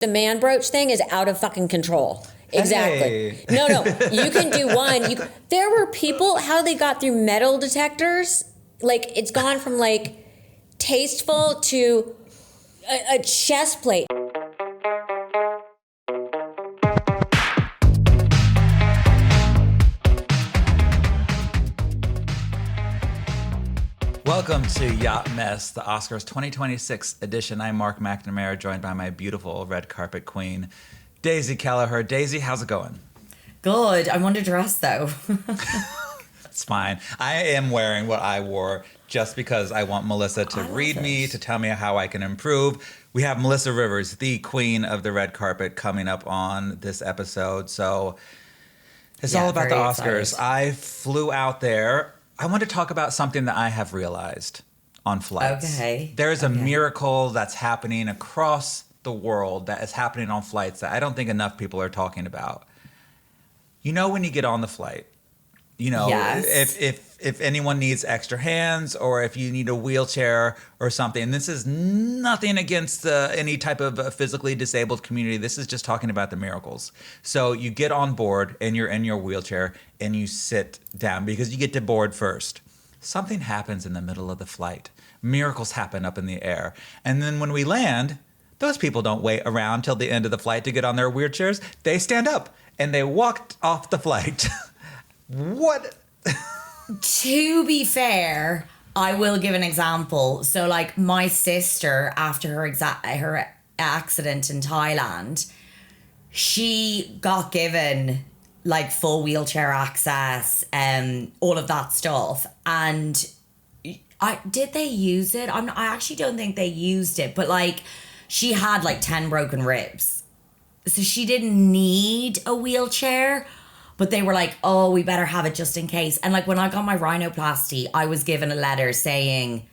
The man brooch thing is out of fucking control. Exactly. Hey. No, you can do one. There were people, how they got through metal detectors, like it's gone from like tasteful to a chest plate. Welcome to Yacht Mess, the Oscars 2026 edition. I'm Marc MacNamara, joined by my beautiful red carpet queen, Daisy Kelliher. Daisy, how's it going? Good. I'm underdressed though. It's fine. I am wearing what I wore just because I want Melissa to read me, to tell me how I can improve. We have Melissa Rivers, the queen of the red carpet, coming up on this episode. So it's all about the Oscars. Excited. I flew out there. I want to talk about something that I have realized on flights. Okay. There is a miracle that's happening across the world that is happening on flights that I don't think enough people are talking about. You know, when you get on the flight, you know, Yes. if anyone needs extra hands or if you need a wheelchair or something, and this is nothing against any type of physically disabled community. This is just talking about the miracles. So you get on board and you're in your wheelchair and you sit down because you get to board first. Something happens in the middle of the flight. Miracles happen up in the air. And then when we land, those people don't wait around till the end of the flight to get on their wheelchairs. They stand up and they walked off the flight. What? To be fair, I will give an example. So, like, my sister, after her accident in Thailand, she got given like full wheelchair access, all of that stuff. And did they use it? I actually don't think they used it, but like, she had like 10 broken ribs, so she didn't need a wheelchair. But they were like, oh, we better have it just in case. And like when I got my rhinoplasty, I was given a letter saying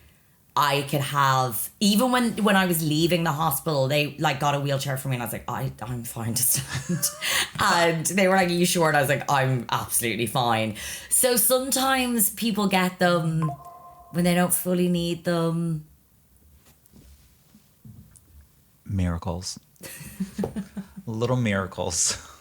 I could have, even when I was leaving the hospital, they like got a wheelchair for me. And I was like, I'm fine to stand. And they were like, are you sure? And I was like, I'm absolutely fine. So sometimes people get them when they don't fully need them. Miracles. Little miracles.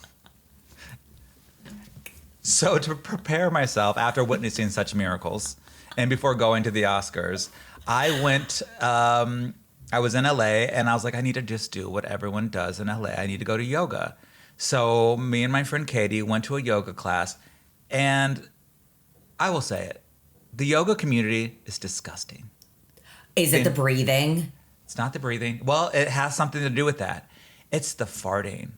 So to prepare myself after witnessing such miracles and before going to the Oscars, I went, I was in LA and I was like, I need to just do what everyone does in LA. I need to go to yoga. So me and my friend Katie went to a yoga class, and I will say it, the yoga community is disgusting. Is it the breathing? It's not the breathing. Well, it has something to do with that. It's the farting.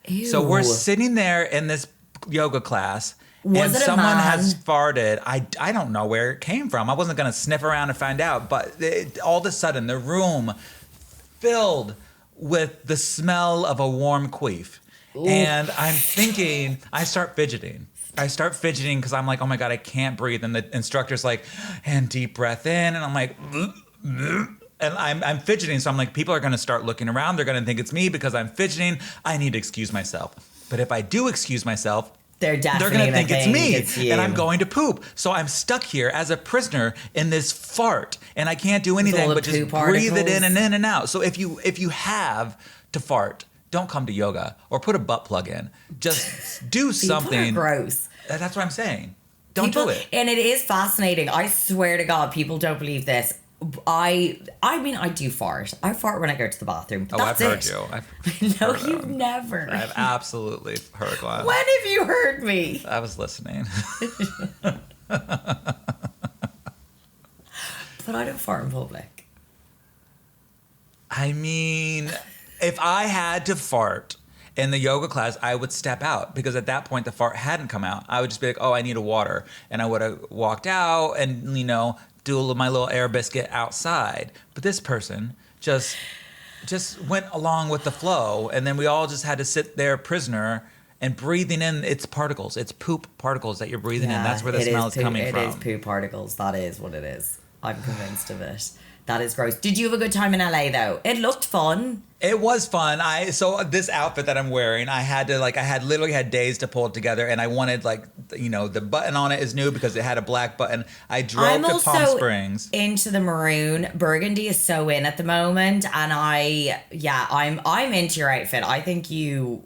Ew. So we're sitting there in this yoga class, and Was it a someone man? has farted. I don't know where it came from. I wasn't going to sniff around and find out, but all of a sudden the room filled with the smell of a warm queef. Ooh. And I'm thinking, I start fidgeting because I'm like, oh my God, I can't breathe. And the instructor's like, and deep breath in. And I'm like, and I'm fidgeting. So I'm like, people are going to start looking around. They're going to think it's me because I'm fidgeting. I need to excuse myself. But if I do excuse myself, they're going to think it's me, and I'm going to poop. So I'm stuck here as a prisoner in this fart, and I can't do anything but just breathe it in and out. So if you have to fart, don't come to yoga or put a butt plug in. Just do something. People are gross. That's what I'm saying. Don't do it. And it is fascinating. I swear to God, people don't believe this. I mean, I do fart. I fart when I go to the bathroom. That's I've heard you. No, you've never. I've absolutely heard one. When have you heard me? I was listening. But I don't fart in public. I mean, if I had to fart in the yoga class, I would step out because at that point the fart hadn't come out. I would just be like, oh, I need a water. And I would have walked out and, you know, do my little air biscuit outside. But this person just went along with the flow, and then we all just had to sit there prisoner and breathing in its particles. It's poop particles that you're breathing in. That's where the smell is coming from. It is poop particles. That is what it is. I'm convinced of it. That is gross. Did you have a good time in LA though? It looked fun. It was fun. So this outfit that I'm wearing, I literally had days to pull it together, and I wanted like, you know, the button on it is new because it had a black button. I drove to Palm Springs. Into the maroon. Burgundy is so in at the moment, and I'm into your outfit. I think you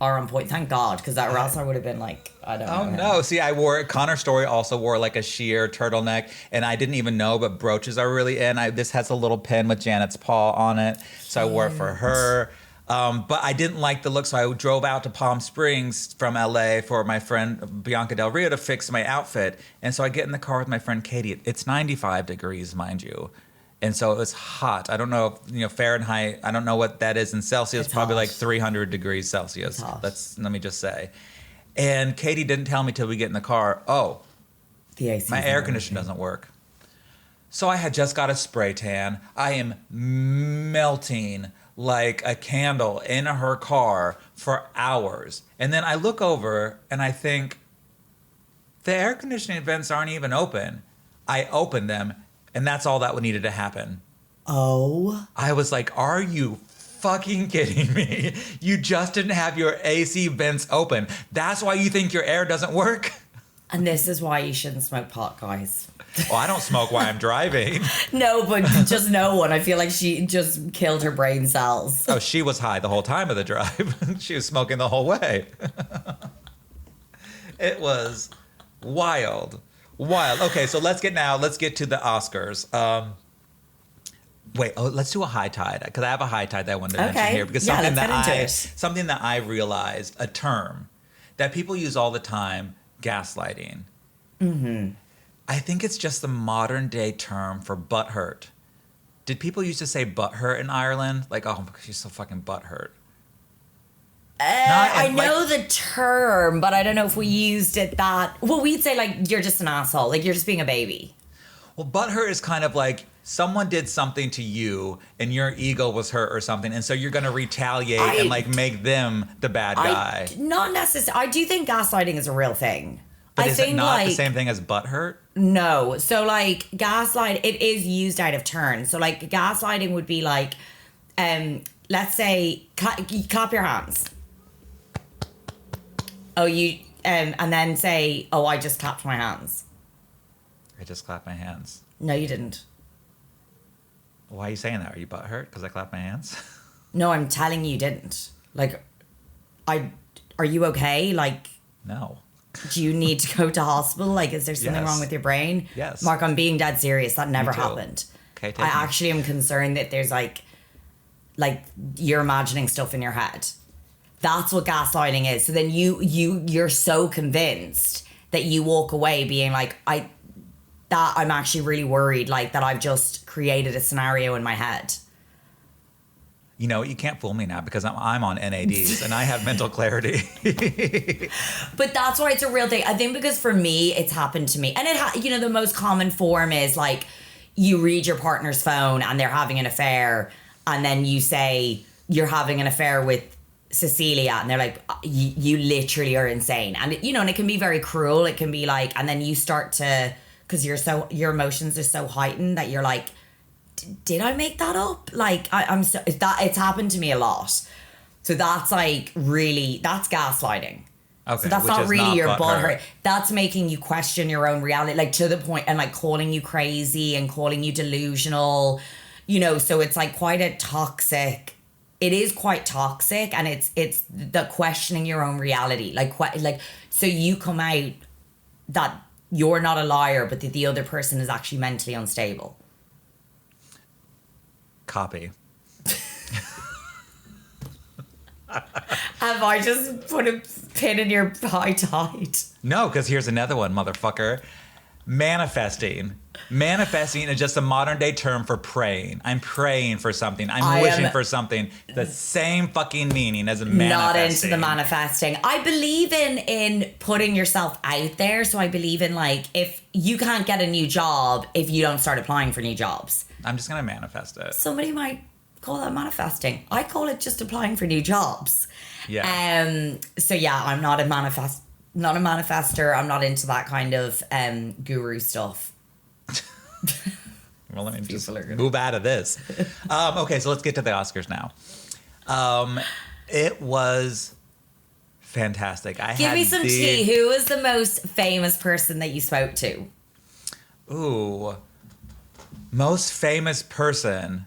are on point. Thank God, because or else I would have been like, I don't know. Oh no! See, Connor Story also wore like a sheer turtleneck, and I didn't even know, but brooches are really in. This has a little pin with Janet's paw on it, so I wore it for her. But I didn't like the look, so I drove out to Palm Springs from LA for my friend Bianca Del Rio to fix my outfit. And so I get in the car with my friend Katie. It's 95 degrees, mind you. And so it was hot. I don't know, Fahrenheit. I don't know what that is in Celsius. It's probably like 300 degrees Celsius. Let me just say. And Katie didn't tell me till we get in the car. Oh, the AC. My air conditioner doesn't work. So I had just got a spray tan. I am melting like a candle in her car for hours. And then I look over and I think, the air conditioning vents aren't even open. I opened them, and that's all that needed to happen. Oh. I was like, are you fucking kidding me? You just didn't have your AC vents open. That's why you think your air doesn't work? And this is why you shouldn't smoke pot, guys. Well, I don't smoke while I'm driving. No, but just no one. I feel like she just killed her brain cells. Oh, she was high the whole time of the drive. She was smoking the whole way. It was wild. Okay, so let's get to the Oscars. Let's do a high tide, because I have a high tide that I wanted to mention here, because something that I realized, a term that people use all the time, gaslighting. Mm-hmm. I think it's just the modern day term for butthurt. Did people used to say butthurt in Ireland? Like, oh, she's so fucking butthurt. I know the term, but I don't know if we used it that... Well, we'd say, like, you're just an asshole. Like, you're just being a baby. Well, butthurt is kind of like someone did something to you and your ego was hurt or something, and so you're going to retaliate and, like, make them the bad guy. Not necessarily. I do think gaslighting is a real thing. But is it not the same thing as butthurt? No. So, like, gaslight, it is used out of turn. So, like, gaslighting would be like, let's say, clap your hands. Oh, and then say, oh, I just clapped my hands. I just clapped my hands. No, you didn't. Why are you saying that? Are you butthurt because I clapped my hands? No, I'm telling you didn't. Like, are you okay? Like... No. Do you need to go to hospital? Like, is there something wrong with your brain? Yes. Mark, I'm being dead serious. That never happened. Okay, I actually am concerned that there's like you're imagining stuff in your head. That's what gaslighting is. So then you're so convinced that you walk away being like, I'm actually really worried, like that I've just created a scenario in my head. You know, you can't fool me now because I'm on NADs and I have mental clarity. But that's why it's a real thing. I think because for me, it's happened to me. And the most common form is like you read your partner's phone and they're having an affair, and then you say you're having an affair with Cecilia, and they're like, you literally are insane. And and it can be very cruel. It can be like, and then you start to, because your emotions are so heightened that you're like, did I make that up? Like, it's happened to me a lot. So that's like really, that's gaslighting. Okay, so that's not really your butthurt. That's making you question your own reality, like to the point, and like calling you crazy and calling you delusional, so it's like quite a toxic, it is quite toxic, and it's the questioning your own reality. Like, so you come out that you're not a liar, but that the other person is actually mentally unstable. Copy. Have I just put a pin in your high tide? No, because here's another one, motherfucker. Manifesting. Manifesting is just a modern day term for praying. I'm praying for something. I'm wishing for something. The same fucking meaning as manifesting. Not into the manifesting. I believe in putting yourself out there. So I believe in, like, if you can't get a new job if you don't start applying for new jobs. I'm just going to manifest it. Somebody might call that manifesting. I call it just applying for new jobs. Yeah. So yeah, I'm not a manifester. I'm not into that kind of guru stuff. Well, let me just People are gonna- move out of this. Okay, so let's get to the Oscars now. It was fantastic. Give me some tea. Who was the most famous person that you spoke to? Ooh, most famous person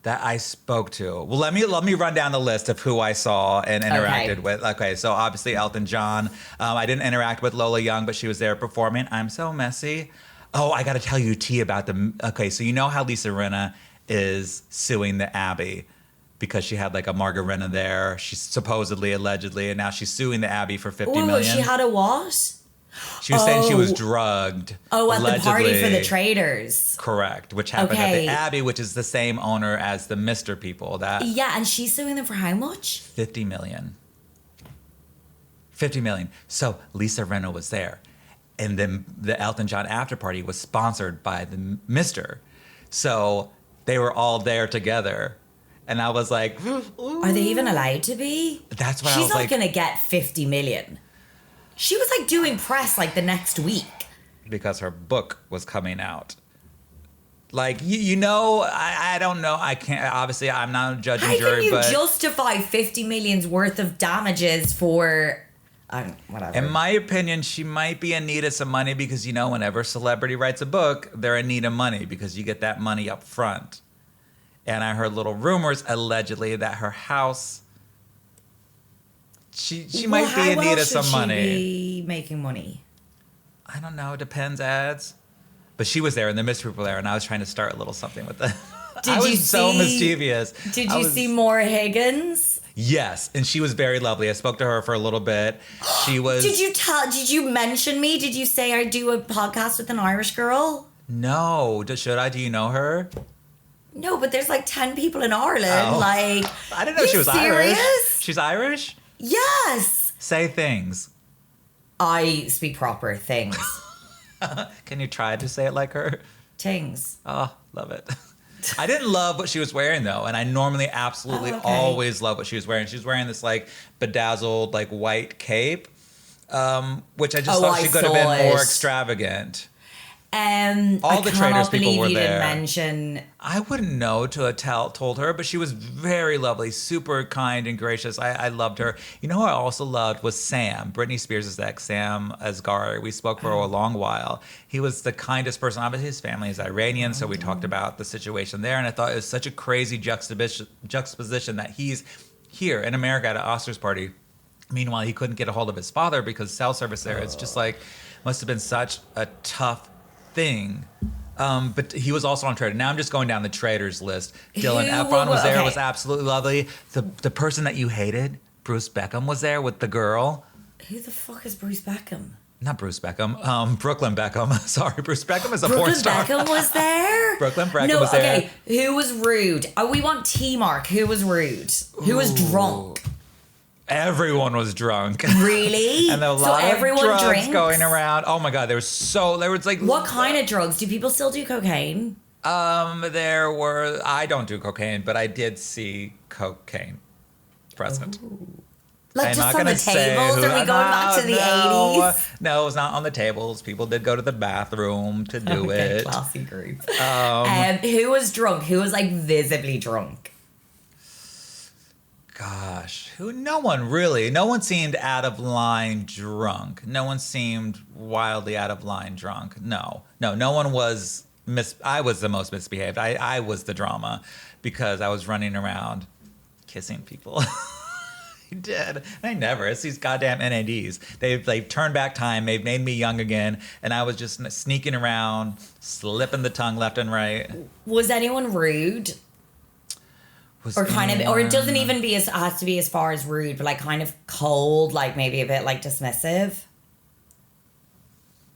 that I spoke to. Well, let me run down the list of who I saw and interacted with. Okay, so obviously Elton John. I didn't interact with Lola Young, but she was there performing. I'm so messy. Oh, I got to tell you, T, about the. Okay, so you know how Lisa Rinna is suing the Abbey because she had like a margarita there. She's supposedly, allegedly, and now she's suing the Abbey for $50 million. She had a what? She was saying she was drugged. Oh, at allegedly. the party for the traders. Correct, which happened at the Abbey, which is the same owner as the Mr. people. Yeah, and she's suing them for how much? $50 million. $50 million. So Lisa Rinna was there. And then the Elton John after party was sponsored by the Mr. So they were all there together. And I was like, ooh. Are they even allowed to be? That's what I was She's not like. going to get 50 million. She was like doing press like the next week. Because her book was coming out. Like, you know, I don't know. I can't, obviously, I'm not a judge and jury, but. How can you justify 50 million's worth of damages for, whatever. In my opinion, she might be in need of some money because, you know, whenever a celebrity writes a book, they're in need of money because you get that money up front. And I heard little rumors, allegedly, that her house, she might be in need of some money. She be making money? I don't know. It depends, ads. But she was there, and the mystery people there, and I was trying to start a little something with that. I was so mischievous. Did you see Maura Higgins? Yes, and she was very lovely. I spoke to her for a little bit. She was. Did you mention me? Did you say I do a podcast with an Irish girl? No. Should I? Do you know her? No, but there's like 10 people in Ireland. Oh. Like, I didn't know she was serious? Irish. She's Irish? Yes. Say things. I speak proper things. Can you try to say it like her? Things. Oh, love it. I didn't love what she was wearing though, and I normally absolutely always love what she was wearing. She was wearing this like bedazzled like white cape, which I just thought she could have been more extravagant. All the traders people were there. You didn't mention. I wouldn't know to have told her, but she was very lovely, super kind and gracious. I loved her. You know who I also loved was Sam, Britney Spears' ex, Sam Asghari. We spoke for a long while. He was the kindest person. Obviously, his family is Iranian, so we talked about the situation there, and I thought it was such a crazy juxtaposition that he's here in America at an Oscars party. Meanwhile, he couldn't get a hold of his father because cell service there. It's just like, must have been such a tough thing. But he was also on Trader. Now I'm just going down the traders list. Dylan Efron was there, was absolutely lovely. The person that you hated, Bruce Beckham, was there with the girl. Who the fuck is Bruce Beckham? Not Bruce Beckham. Brooklyn Beckham. Sorry, Bruce Beckham is a porn star. Brooklyn Beckham was there? Brooklyn Beckham was there. Okay, who was rude? We want T-Mark. Who was rude? Who was drunk? Everyone was drunk. Really? And there was a lot of drugs going around. Oh my God, there was like. What kind of drugs? Do people still do cocaine? I don't do cocaine, but I did see cocaine present. Ooh. Like just on the tables? Are we going back to the 80s? No, it was not on the tables. People did go to the bathroom to do it. Classy group. Who was drunk? Who was like visibly drunk? Gosh, no one seemed out of line drunk. No one seemed wildly out of line drunk. No one was I was the most misbehaved. I was the drama because I was running around kissing people. I did. It's these goddamn NADs. They've turned back time. They've made me young again. And I was just sneaking around, slipping the tongue left and right. Was anyone rude? Or it doesn't even has to be as far as rude, but like kind of cold, like maybe a bit like dismissive.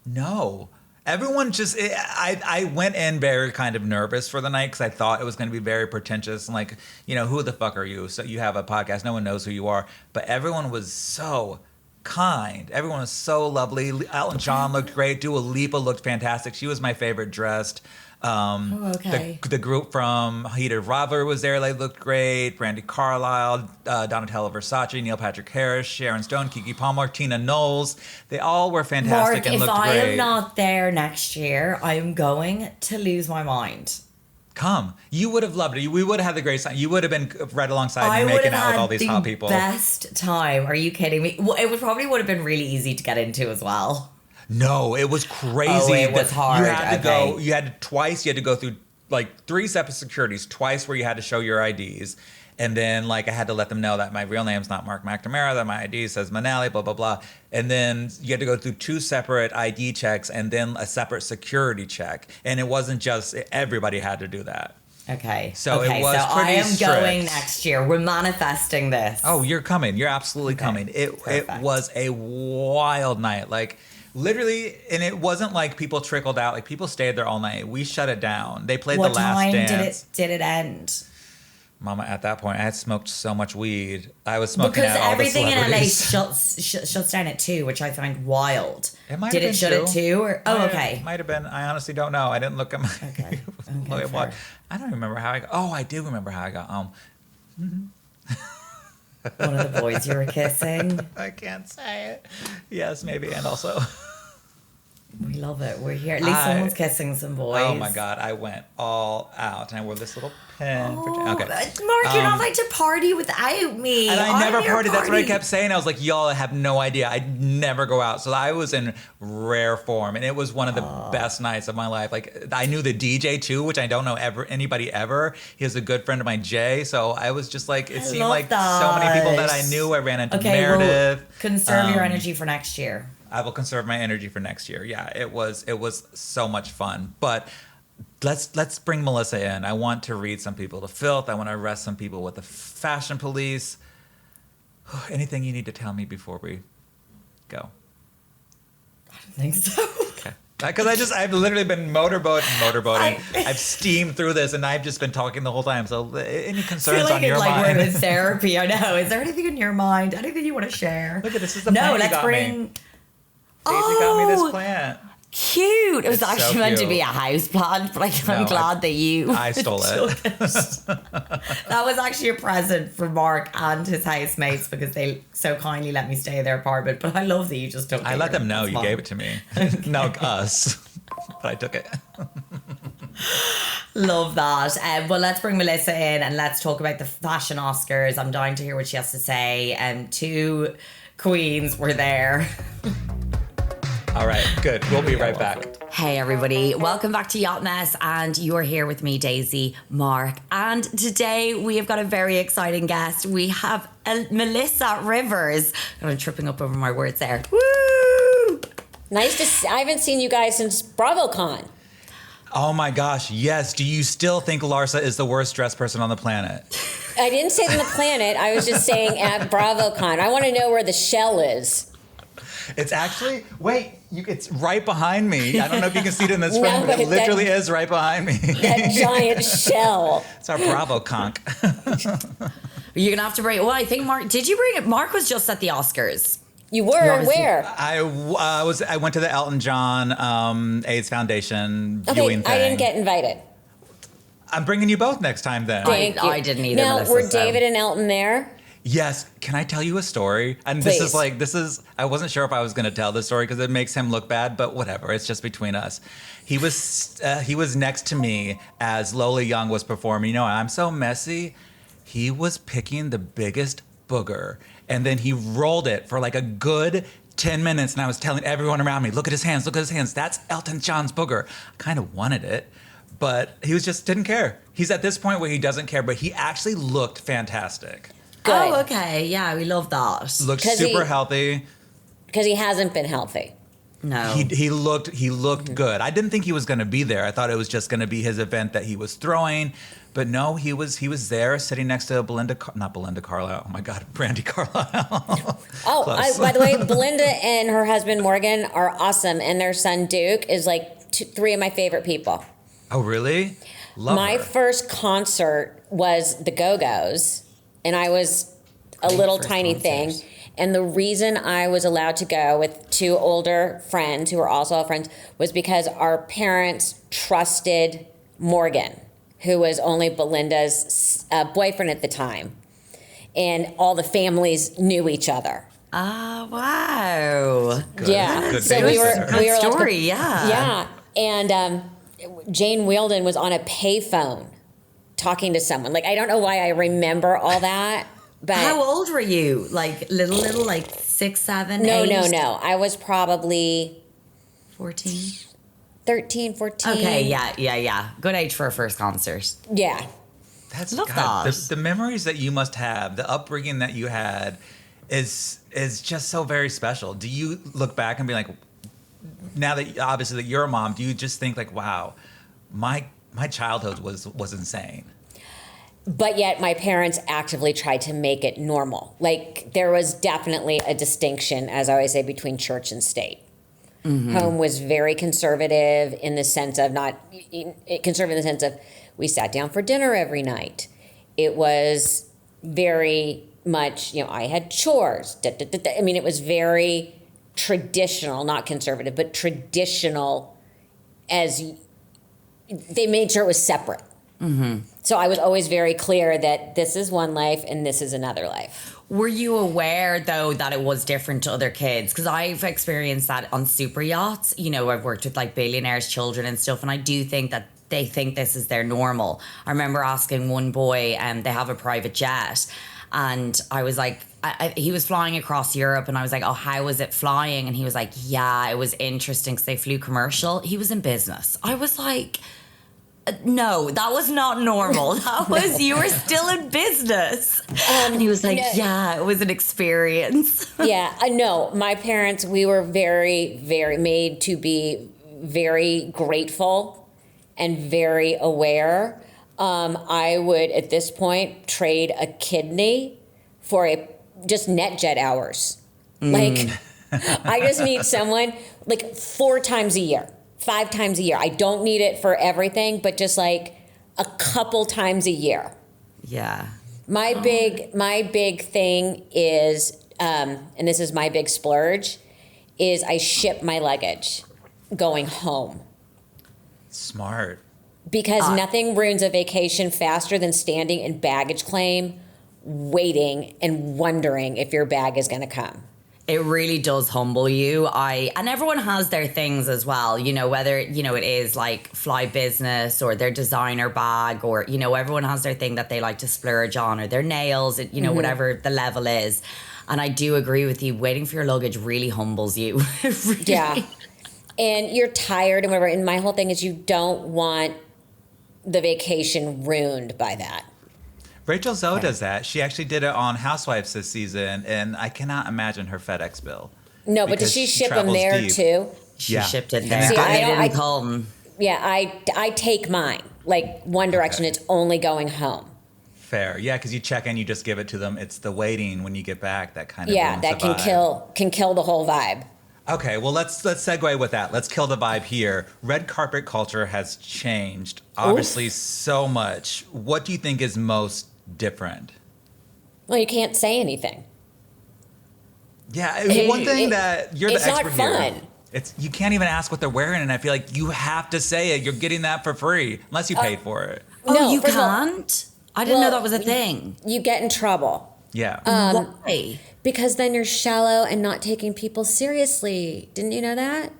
No, everyone I went in very kind of nervous for the night because I thought it was going to be very pretentious and like, you know, who the fuck are you? So you have a podcast, no one knows who you are, but everyone was so kind. Everyone was so lovely. Elton John looked great. Dua Lipa looked fantastic. She was my favorite dressed. The group from Heated Rivalry was there. They looked great. Brandy Carlisle, Donatella Versace, Neil Patrick Harris, Sharon Stone, Keke Palmer, Tina Knowles. They all were fantastic and looked great. If I am not there next year, I am going to lose my mind. Come. You would have loved it. We would have had the great time. You would have been right alongside I me would making have out with had all these the hot people. best time. Are you kidding me? Well, it probably would have been really easy to get into as well. No, it was crazy. Oh, it was hard. You had to Okay. go. You had to go through like 3 separate securities. Twice where you had to show your IDs, and then like I had to let them know that my real name's not Marc MacNamara, that my ID says Manali, blah blah blah. And then you had to go through 2 separate ID checks and then a separate security check. And it wasn't just everybody had to do that. Okay. So okay, it was so pretty I am strict. going next year. We're manifesting this. Oh, you're coming. You're absolutely coming. It perfect. was a wild night. Like literally, and it wasn't like people trickled out. Like people stayed there all night. We shut it down. They played What the last time dance. did it end? Mama, at that point, I had smoked so much weed. I was smoking Because out all everything the in LA celebrities. shuts down at 2, which I find wild. It might Did have it been shut at 2? Or Might have been. I honestly don't know. I didn't look at my. Okay. look at what. fair. I don't remember how I got. Oh, I do remember how I got home. One of the boys you were kissing. I can't say it. Yes, maybe, and also. We love it. We're here. At least someone's kissing some boys. Oh my God, I went all out, and I wore this little pin. Mark, you're not like to party without me. And I never I'm your partied. That's what I party. kept saying. I was like, y'all have no idea. I never go out. So I was in rare form, and it was one of the best nights of my life. Like I knew the DJ too, which I don't know anybody ever. He was a good friend of mine, Jay. So I was just like, it seemed love like so many people that I that. knew. I ran into Okay, Meredith. well, conserve your energy for next year. I will conserve my energy for next year. Yeah, it was so much fun. But let's bring Melissa in. I want to read some people to filth. I want to arrest some people with the fashion police. Anything you need to tell me before we go? I don't think so. Okay. Because I've literally been motorboating. I've steamed through this, and I've just been talking the whole time. So any I concerns feel like on your it's like mind? we're in therapy. I know. Is there anything in your mind? Anything you want to share? Look at this. Is the No, plant you let's got bring. me. Daisy got me this Oh, plant. cute. It was It's so actually meant to cute. be a house plant, but I'm No, glad that you. I stole it. That was actually a present for Mark and his housemates because they so kindly let me stay in their apartment. But I love that you just took it. I let them know That's you fine. gave it to me. No, us. But I took it. Love that. Well, let's bring Melissa in and let's talk about the fashion Oscars. I'm dying to hear what she has to say. 2 queens were there. All right, good. We'll be right back. Hey everybody, welcome back to Yacht Mess, and you're here with me, Daisy, Mark, and today we have got a very exciting guest. We have Melissa Rivers. I'm tripping up over my words there. Woo! Nice to see. I haven't seen you guys since BravoCon. Oh my gosh, yes. Do you still think Larsa is the worst dressed person on the planet? I didn't say on the planet. I was just saying at BravoCon. I want to know where the shell is. It's actually, it's right behind me. I don't know if you can see it in this No, frame, but it but literally is right behind me. That giant shell. It's our Bravo conch. You're gonna have to bring. Well, I think Mark. Did you bring it? Mark was just at the Oscars. You were obviously- where? I went to the Elton John AIDS Foundation viewing thing. I didn't get invited. I'm bringing you both next time then. Thank you. I didn't either, Now, Melissa, were so- David and Elton there? Yes. Can I tell you a story? And Please. I wasn't sure if I was going to tell this story because it makes him look bad, but whatever. It's just between us. He was next to me as Lola Young was performing. You know, I'm so messy. He was picking the biggest booger, and then he rolled it for like a good 10 minutes, and I was telling everyone around me, look at his hands, look at his hands. That's Elton John's booger. I kind of wanted it, but he just didn't care. He's at this point where he doesn't care, but he actually looked fantastic. Good. Oh, okay. Yeah, we love that. Looked 'Cause super he- healthy. Because he hasn't been healthy. No. He looked good. I didn't think he was going to be there. I thought it was just going to be his event that he was throwing, but no, he was there sitting next to not Belinda Carlisle. Oh my God, Brandy Carlisle. Oh, Close. by the way, Belinda and her husband Morgan are awesome, and their son Duke is like 3 of my favorite people. Oh really? Love My her. first concert was the Go-Go's, and I was a Great little first tiny concerts. thing. And the reason I was allowed to go with 2 older friends who were also all friends was because our parents trusted Morgan, who was only Belinda's boyfriend at the time. And all the families knew each other. Ah, wow. Good. Yeah. Good So baby we were sister. we were allowed to go- story, yeah. Yeah. And Jane Wielden was on a payphone talking to someone. Like, I don't know why I remember all that. But how old were you? Like little, like 6, 7, no, 8? no. I was probably 14. 13, 14. Okay, yeah. Good age for a first concert. Yeah. That's Love God, that. the memories that you must have, the upbringing that you had is just so very special. Do you look back and be like, now that obviously that you're a mom, do you just think like, wow, my childhood was insane? But yet my parents actively tried to make it normal. Like, there was definitely a distinction, as I always say, between church and state. Mm-hmm. Home was very conservative in the sense of conservative in the sense of we sat down for dinner every night. It was very much, I had chores. I mean, it was very traditional, not conservative, but traditional, as they made sure it was separate. Mm-hmm. So I was always very clear that this is one life and this is another life. Were you aware, though, that it was different to other kids? Because I've experienced that on super yachts. I've worked with like billionaires' children and stuff, and I do think that they think this is their normal. I remember asking one boy, they have a private jet, and I was like, he was flying across Europe, and I was like, oh, how was it flying? And he was like, yeah, it was interesting because they flew commercial. He was in business. I was like, no, that was not normal. That was, you were still in business. And he was like, yeah, it was an experience. Yeah, no, my parents, we were very, very made to be very grateful and very aware. I would, at this point, trade a kidney for just NetJet hours. Like, I just need someone like 4 times a year. 5 times a year. I don't need it for everything, but just like a couple times a year. Yeah. My big thing is, and this is my big splurge, is I ship my luggage going home. Smart. Because nothing ruins a vacation faster than standing in baggage claim, waiting and wondering if your bag is going to come. It really does humble you. And everyone has their things as well, whether, it is like fly business or their designer bag or, everyone has their thing that they like to splurge on or their nails, whatever the level is. And I do agree with you. Waiting for your luggage really humbles you. Really. Yeah. And you're tired and whatever. And my whole thing is you don't want the vacation ruined by that. Rachel Zoe does that. She actually did it on Housewives this season, and I cannot imagine her FedEx bill. No, but does she ship them there deep. too? She shipped it there. See, they didn't come. Yeah, I take mine. Like one direction, it's only going home. Fair. Yeah, because you check in, you just give it to them. It's the waiting when you get back that kind of that can kill the whole vibe. Okay, well let's segue with that. Let's kill the vibe here. Red carpet culture has changed, obviously, so much. What do you think is most different? Well, you can't say anything. Yeah, one thing that you're the expert it's not fun. Here. It's you can't even ask what they're wearing, and I feel like you have to say it. You're getting that for free unless you paid for it. Oh, No, you first of all, can't? I didn't know that was a thing. You get in trouble. Yeah. Why? Because then you're shallow and not taking people seriously. Didn't you know that?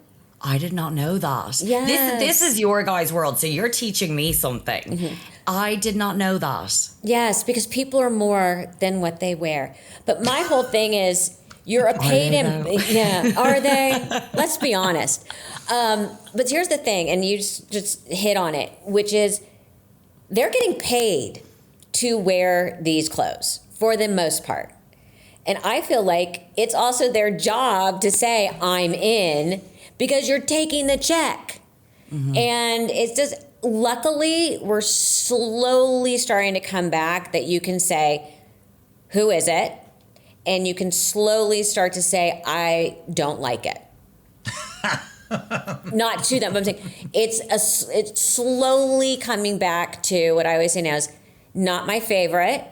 I did not know that. Yes. This is your guys' world, so you're teaching me something. Mm-hmm. I did not know that. Yes, because people are more than what they wear. But my whole thing is, you're a paid yeah, are they? Let's be honest. But here's the thing, and you just hit on it, which is they're getting paid to wear these clothes for the most part. And I feel like it's also their job to say, I'm in, because you're taking the check. Mm-hmm. And it's just, luckily, we're slowly starting to come back that you can say, who is it? And you can slowly start to say, I don't like it. Not to them, but I'm saying it's slowly coming back to what I always say now is not my favorite,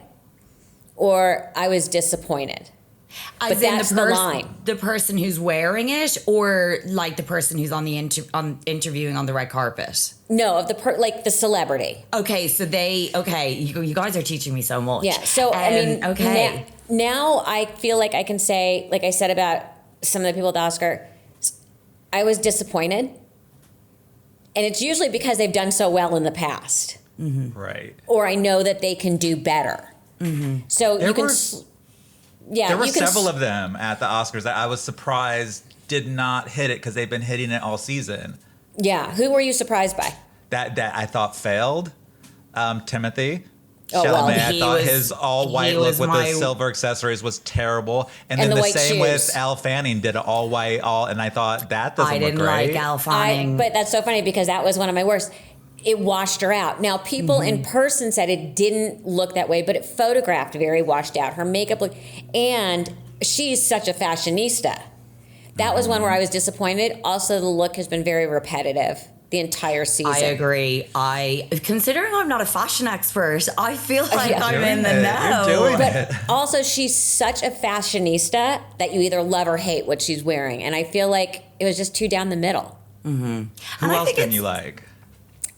or I was disappointed. But that's the line. The person who's wearing it, or like the person who's on the interviewing on the red carpet. No, of the celebrity. Okay, so you guys are teaching me so much. Yeah. So I mean, okay. Now I feel like I can say, like I said about some of the people at the Oscar, I was disappointed, And it's usually because they've done so well in the past. Right. Or I know that they can do better. So There you can... were- Yeah, There were you can several of them at the Oscars that I was surprised did not hit it because they've been hitting it all season. Yeah. Who were you surprised by? That I thought failed. Timothée Oh, well, Chalamet. I he thought was- his all white he look was with my- the silver accessories was terrible. And And then the the white same shoes. with Al Fanning did it all white, and I thought that doesn't I look didn't great. like Al Fanning. But that's so funny because that was one of my worst. It washed her out. Now, people in person said it didn't look that way, but it photographed very washed out. Her makeup looked, and she's such a fashionista. That was one where I was disappointed. Also, the look has been very repetitive the entire season. I agree. Considering I'm not a fashion expert, I feel like yeah. I'm Doing in the it. know. You're doing But it. also, she's such a fashionista that you either love or hate what she's wearing. And I feel like it was just too down the middle. Who And I else think didn't it's- you like?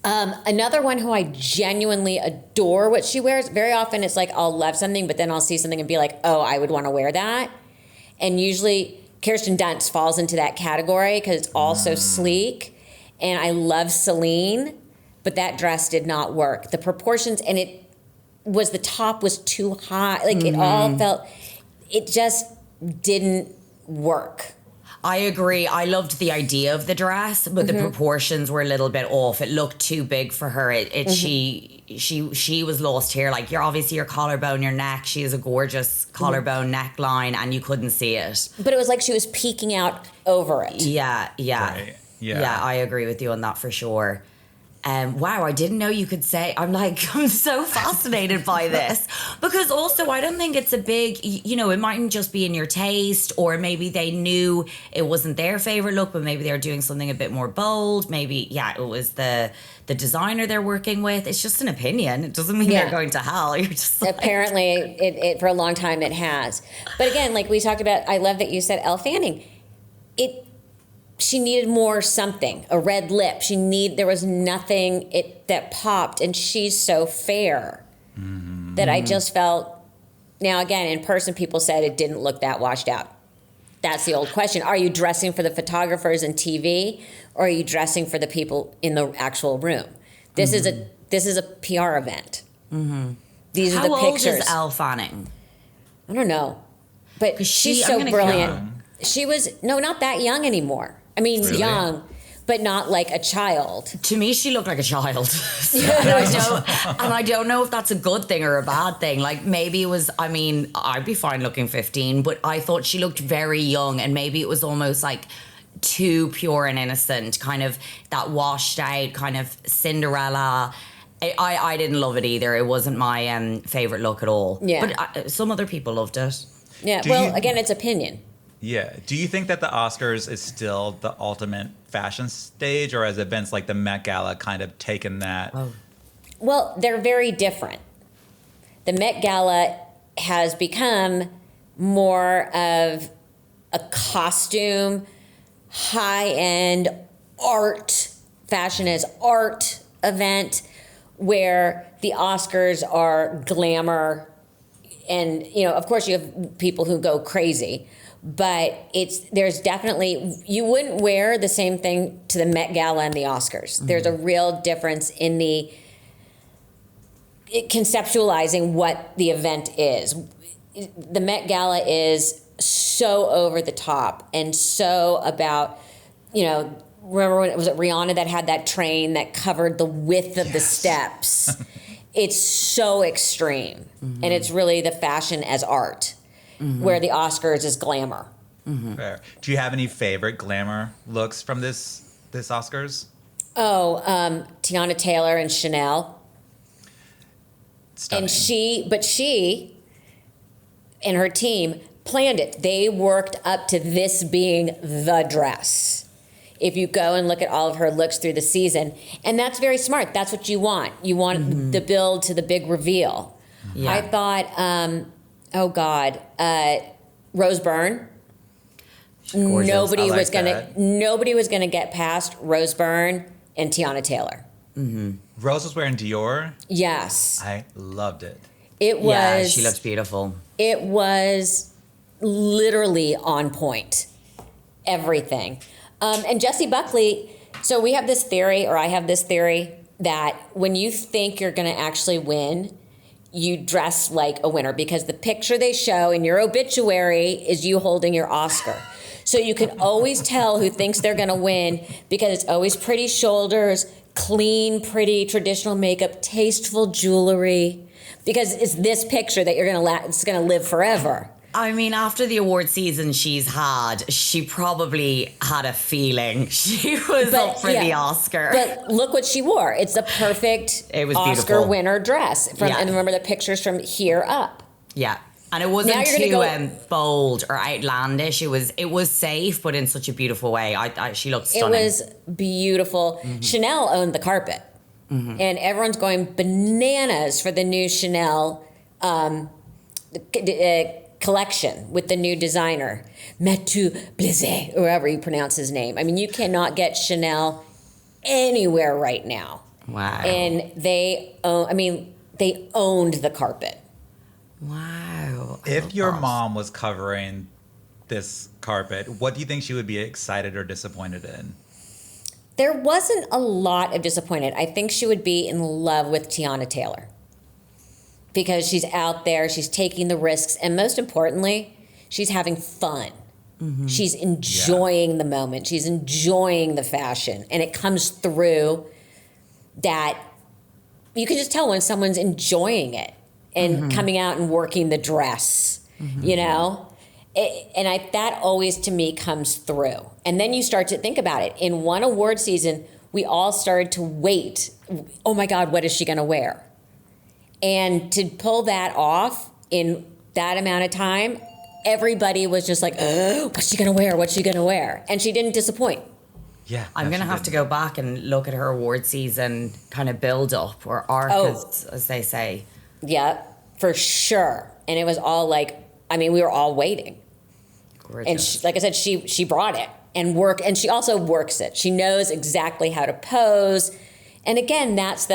Another one who I genuinely adore what she wears. Very often it's like I'll love something, but then I'll see something and be like, oh, I would want to wear that. And usually Kirsten Dunst falls into that category because it's all so sleek. And I love Celine, but that dress did not work. The proportions, and the top was too high. Like it all felt, it just didn't work. I agree. I loved the idea of the dress, but the proportions were a little bit off. It looked too big for her. She was lost here. Like you're obviously your collarbone, your neck. She has a gorgeous collarbone neckline, and you couldn't see it. But it was like she was peeking out over it. Yeah. Right. Yeah. Yeah, I agree with you on that for sure. Wow, I didn't know you could say. I'm so fascinated by this because also I don't think it's a big, it mightn't just be in your taste, or maybe they knew it wasn't their favorite look, but maybe they're doing something a bit more bold. Maybe, it was the designer they're working with. It's just an opinion. It doesn't mean Yeah. they're going to hell. You're just like, Apparently, it for a long time it has. But again, like we talked about, I love that you said Elle Fanning. She needed more something, a red lip. There was nothing that popped, and she's so fair that I just felt. Now again, in person, people said it didn't look that washed out. That's the old question: are you dressing for the photographers and TV, or are you dressing for the people in the actual room? This is a PR event. These are how the old pictures. is Elle Fanning? I don't know, but 'Cause she's I'm so gonna brilliant. Young. She was not that young anymore. I mean, Really? young, but not like a child. To me, she looked like a child. and I don't know if that's a good thing or a bad thing. Like maybe it was, I'd be fine looking 15, but I thought she looked very young, and maybe it was almost like too pure and innocent, kind of that washed out kind of Cinderella. I didn't love it either. It wasn't my favorite look at all. Yeah. But some other people loved it. Yeah. Do Well, you- again, it's opinion. Yeah. Do you think that the Oscars is still the ultimate fashion stage, or has events like the Met Gala kind of taken that? Well, they're very different. The Met Gala has become more of a costume, high-end art, fashion as art event, where the Oscars are glamour. And, of course you have people who go crazy, but there's definitely, you wouldn't wear the same thing to the Met Gala and the Oscars. There's a real difference in conceptualizing what the event is. The Met Gala is so over the top and so about, remember when was it Rihanna that had that train that covered the width of the steps? It's so extreme. And it's really the fashion as art, where the Oscars is glamour. Fair. Do you have any favorite glamour looks from this Oscars? Oh, Tiana Taylor and Chanel. Stunning. And she and her team planned it. They worked up to this being the dress. If you go and look at all of her looks through the season, and that's very smart. That's what you want. You want the build to the big reveal. Yeah. I thought, Rose Byrne. Gorgeous. Nobody I like was that. gonna get past Rose Byrne and Tiana Taylor. Rose was wearing Dior. Yes, I loved it. it was. Yeah, she looked beautiful. It was literally on point. Everything. And Jessie Buckley, So we have this theory, or I have this theory, that when you think you're going to actually win, you dress like a winner, because the picture they show in your obituary is you holding your Oscar. So you can always tell who thinks they're going to win, because it's always pretty shoulders, clean, pretty traditional makeup, tasteful jewelry, because it's this picture that it's going to live forever. I mean, after the award season she's had, she probably had a feeling she was up for the Oscar. But look what she wore. It's the perfect Oscar winner dress. And remember the pictures from here up. Yeah. And it wasn't too bold or outlandish. It was safe, but in such a beautiful way. She looked stunning. It was beautiful. Mm-hmm. Chanel owned the carpet. Mm-hmm. And everyone's going bananas for the new Chanel collection with the new designer, Mathieu Blaise, or however you pronounce his name. I mean, you cannot get Chanel anywhere right now. Wow. And they owned the carpet. Wow. If your mom was covering this carpet, what do you think she would be excited or disappointed in? There wasn't a lot of disappointed. I think she would be in love with Tiana Taylor, because she's out there, she's taking the risks, and most importantly, she's having fun. Mm-hmm. She's enjoying the moment. She's enjoying the fashion. And it comes through that you can just tell when someone's enjoying it and coming out and working the dress, you know? That always, to me, comes through. And then you start to think about it. In one award season, we all started to wait. Oh my God, what is she gonna wear? And to pull that off in that amount of time, everybody was just like, oh, what's she gonna wear? What's she gonna wear? And she didn't disappoint. Yeah. I'm going to have to go back and look at her award season kind of build up, or arc, as they say. Yeah, for sure. And it was all like, I mean, we were all waiting. Gorgeous. And she, like I said, she brought it and and she also works it. She knows exactly how to pose. And again, that's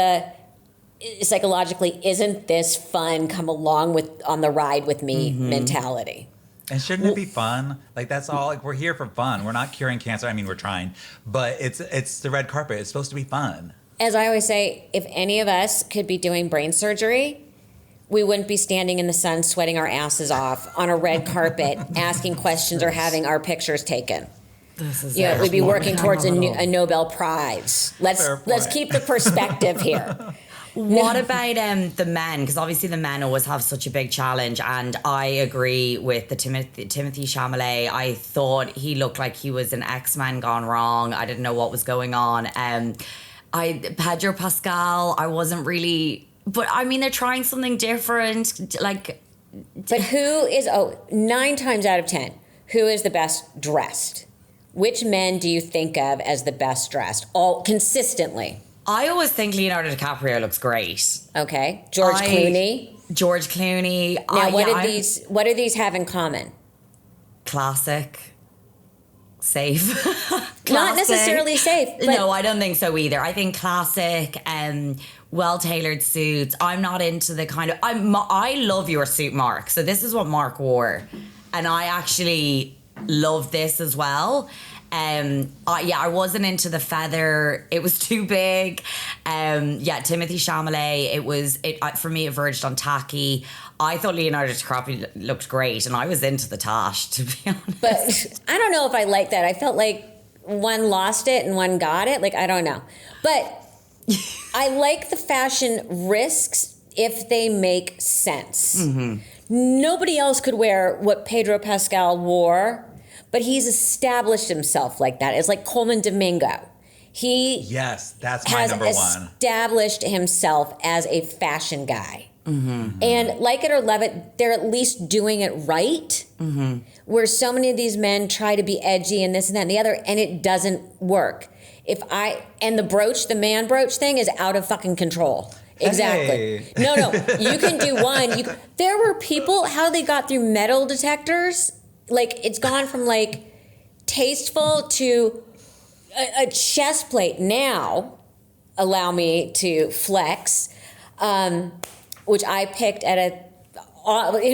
psychologically, isn't this fun? Come along on the ride with me mentality. And shouldn't it be fun? Like, that's all. Like, we're here for fun. We're not curing cancer. I mean, we're trying, but it's the red carpet. It's supposed to be fun. As I always say, if any of us could be doing brain surgery, we wouldn't be standing in the sun sweating our asses off on a red carpet asking questions or having our pictures taken. We'd be working towards a Nobel Prize. Let's keep the perspective here. What about the men? Because obviously the men always have such a big challenge, and I agree with the Timothée Chalamet. I thought he looked like he was an X-Men gone wrong. I didn't know what was going on. Pedro Pascal, I wasn't really, but I mean, they're trying something different. But 9 times out of 10, who is the best dressed? Which men do you think of as the best dressed? All consistently. I always think Leonardo DiCaprio looks great. Okay. George Clooney. Now, what do these have in common? Classic. Safe. Classic. Not necessarily safe. But no, I don't think so either. I think classic, well-tailored suits. I'm not into the kind of... I love your suit, Mark. So this is what Mark wore. And I actually love this as well. I wasn't into the feather. It was too big. Timothée Chalamet, for me, it verged on tacky. I thought Leonardo DiCaprio looked great, and I was into the tash, to be honest. But I don't know if I like that. I felt like one lost it and one got it. Like, I don't know. But I like the fashion risks if they make sense. Mm-hmm. Nobody else could wear what Pedro Pascal wore. But he's established himself like that. It's like Coleman Domingo. Yes, that's my number one. Established himself as a fashion guy. Mm-hmm. And like it or love it, they're at least doing it right. Mm-hmm. Where so many of these men try to be edgy and this and that and the other, and it doesn't work. The man brooch thing is out of fucking control. Exactly. Hey. No, you can do one. There were people, how they got through metal detectors. Like, it's gone from, like, tasteful to a chest plate. Now, allow me to flex, which I picked in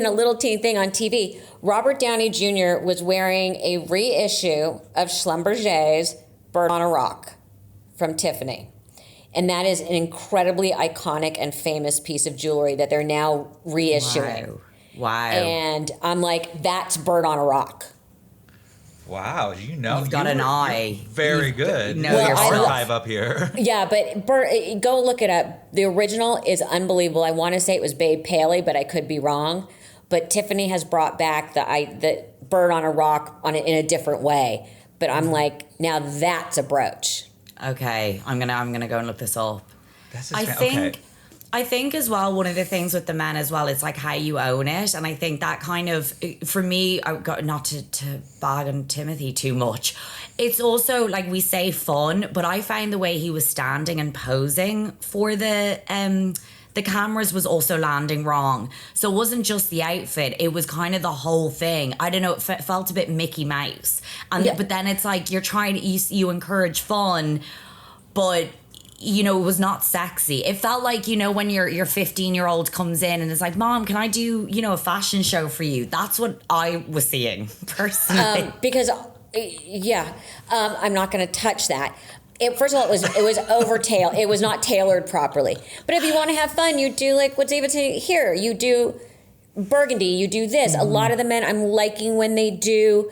a little teen thing on TV. Robert Downey Jr. was wearing a reissue of Schlumberger's Bird on a Rock. from Tiffany. And that is an incredibly iconic and famous piece of jewelry that they're now reissuing. Wow. And I'm like, that's Bird on a Rock. Wow, you know. You've got an eye. Very good. know your archive up here. Yeah, but go look it up. The original is unbelievable. I want to say it was Babe Paley, but I could be wrong. But Tiffany has brought back the Bird on a Rock in a different way. But I'm like, now that's a brooch. Okay, I'm gonna go and look this up. Okay. I think as well, one of the things with the men as well, it's like how you own it. And I think that kind of, for me, not to bag on Timothy too much, it's also like we say fun, but I found the way he was standing and posing for the cameras was also landing wrong. So it wasn't just the outfit, it was kind of the whole thing. I don't know, it felt a bit Mickey Mouse. But then it's like you're trying to, you encourage fun, but you know, it was not sexy. It felt like, you know, when your 15-year-old comes in and is like, Mom, can I do, you know, a fashion show for you? That's what I was seeing personally. Because, I'm not going to touch that. First of all, it was over-tailored. It was not tailored properly. But if you want to have fun, you do like what David said here. You do burgundy. You do this. A lot of the men, I'm liking when they do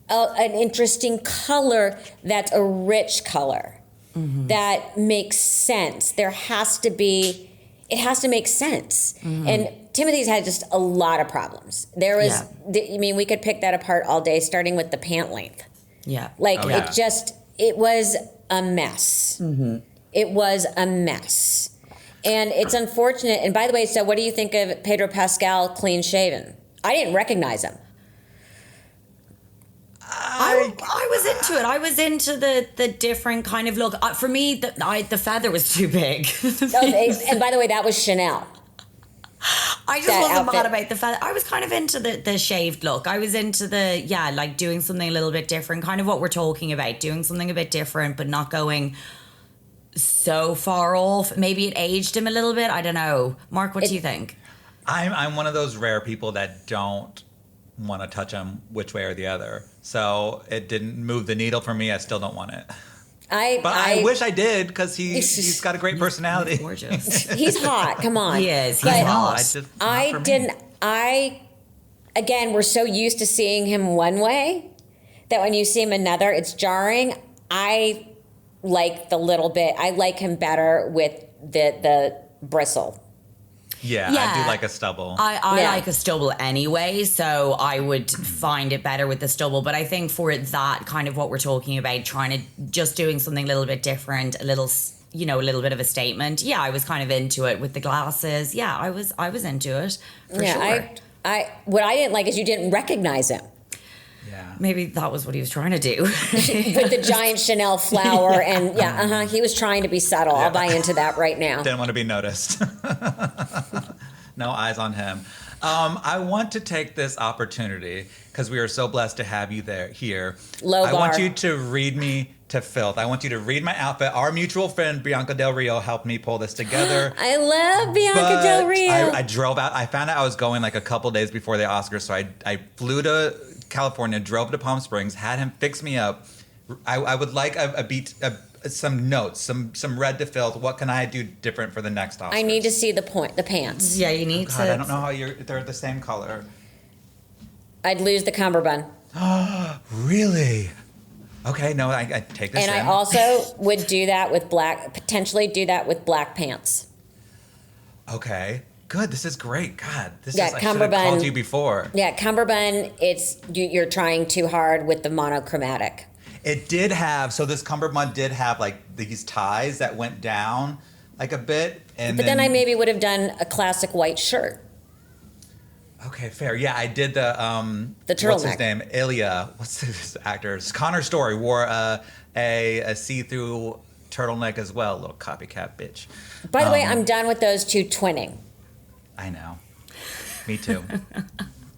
an interesting color that's a rich color. That makes sense. It has to make sense. And Timothy's had just a lot of problems. There was, we could pick that apart all day, starting with the pant length. Yeah. It was a mess. It was a mess. And it's unfortunate. And by the way, so what do you think of Pedro Pascal clean shaven? I didn't recognize him. I was into it. I was into the different kind of look. For me, the feather was too big. And by the way, that was Chanel. I just wasn't mad about the feather. I was kind of into the shaved look. I was into like doing something a little bit different, kind of what we're talking about, doing something a bit different, but not going so far off. Maybe it aged him a little bit. I don't know. Mark, what do you think? I'm one of those rare people that don't want to touch him which way or the other. So it didn't move the needle for me. I still don't want it. I wish I did, because he's got a great personality. He's gorgeous. He's hot. Come on. He is. He's hot. Again, we're so used to seeing him one way that when you see him another, it's jarring. I like him better with the bristle. Yeah, I do like a stubble. I like a stubble anyway, so I would find it better with the stubble. But I think for that kind of what we're talking about, trying to just doing something a little bit different, a little bit of a statement. Yeah, I was kind of into it with the glasses. Yeah, I was into it for sure. What I didn't like is you didn't recognize him. Yeah. Maybe that was what he was trying to do. With the giant Chanel flower and he was trying to be subtle. I'll buy into that right now. Didn't want to be noticed. No eyes on him. I want to take this opportunity, because we are so blessed to have you here. Low bar. I want you to read me to filth. I want you to read my outfit. Our mutual friend Bianca Del Rio helped me pull this together. I love Bianca Del Rio. I drove out. I found out I was going like a couple days before the Oscars, so I flew to California, drove to Palm Springs, had him fix me up. I would like some notes, some red to filth. What can I do different for the next Oscars? I need to see the pants. Yeah, you need to. I don't know how they're the same color. I'd lose the cummerbund. Really? Okay, no, I take this. And I also would do that with potentially do that with black pants. Okay. Good. This is great. God, I should have cummerbund. called you before. Yeah, cummerbund. You're trying too hard with the monochromatic. It did have, so this cummerbund did have like these ties that went down like a bit, and then I maybe would have done a classic white shirt. Okay, fair. Yeah, I did the turtleneck. What's his name? Ilya. What's this actor? Connor Story wore a see-through turtleneck as well. Little copycat bitch. By the way, I'm done with those two twinning. I know. Me too.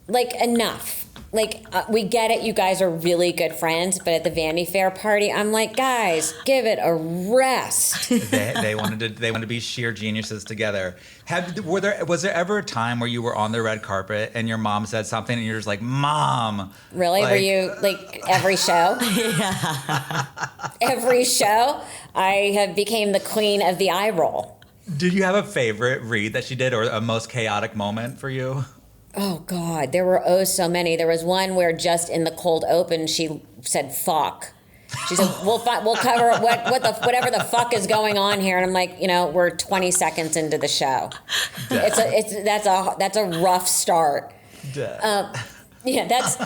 Enough. we get it. You guys are really good friends, but at the Vanity Fair party, I'm like, guys, give it a rest. They wanted to be sheer geniuses together. Was there ever a time where you were on the red carpet and your mom said something and you're just like, Mom? Really? Were you every show? Yeah. Every show, I have became the queen of the eye roll. Did you have a favorite read that she did or a most chaotic moment for you? Oh God, there were so many. There was one where just in the cold open, she said "fuck." She said, "We'll cover whatever the fuck is going on here." And I'm like, we're 20 seconds into the show. That's a rough start. That's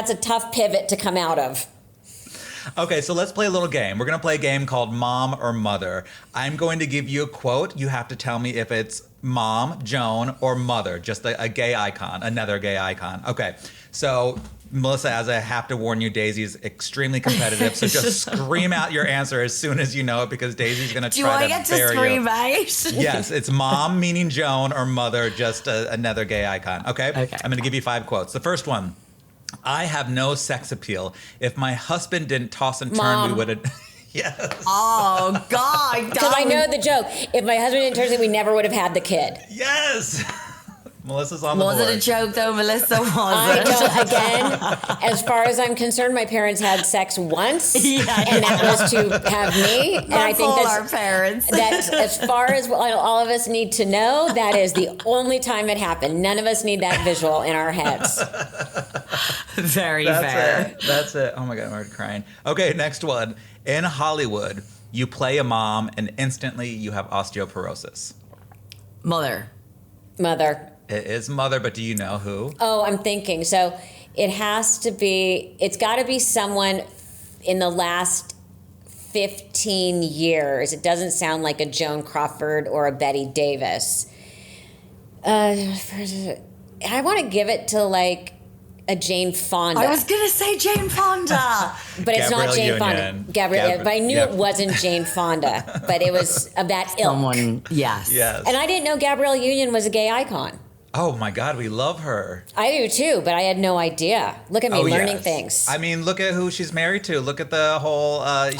a tough pivot to come out of. Okay, so let's play a little game. We're going to play a game called Mom or Mother. I'm going to give you a quote. You have to tell me if it's Mom, Joan, or Mother, just a gay icon, another gay icon. Okay, so Melissa, as I have to warn you, Daisy's extremely competitive, so just scream out your answer as soon as you know it because Daisy's going to try to bury you. Do I get to scream out? Yes, it's Mom, meaning Joan, or Mother, just another gay icon. Okay? I'm going to give you 5 quotes. The first one. I have no sex appeal. If my husband didn't toss and turn, Mom. we would have... Yes. Oh, God. Because I know the joke. If my husband didn't turn, we never would have had the kid. Yes. Melissa's on the board. Was it a joke, though, Melissa? I don't, again, as far as I'm concerned, my parents had sex once, and that was to have me. And I think all our parents. That's as far as all of us need to know. That is the only time it happened. None of us need that visual in our heads. Very fair. That's it. Oh my God, I'm already crying. Okay, next one. In Hollywood, you play a mom, and instantly you have osteoporosis. Mother. It is Mother, but do you know who? Oh, I'm thinking. So it's got to be someone in the last 15 years. It doesn't sound like a Joan Crawford or a Betty Davis. I want to give it to a Jane Fonda. I was going to say Jane Fonda. But it's not Jane Fonda. Gabrielle, but I knew it wasn't Jane Fonda. But it was of that ilk. Someone, yes. And I didn't know Gabrielle Union was a gay icon. Oh my God, we love her. I do too, but I had no idea. Look at me learning things. I mean, look at who she's married to. Look at the whole. Yes.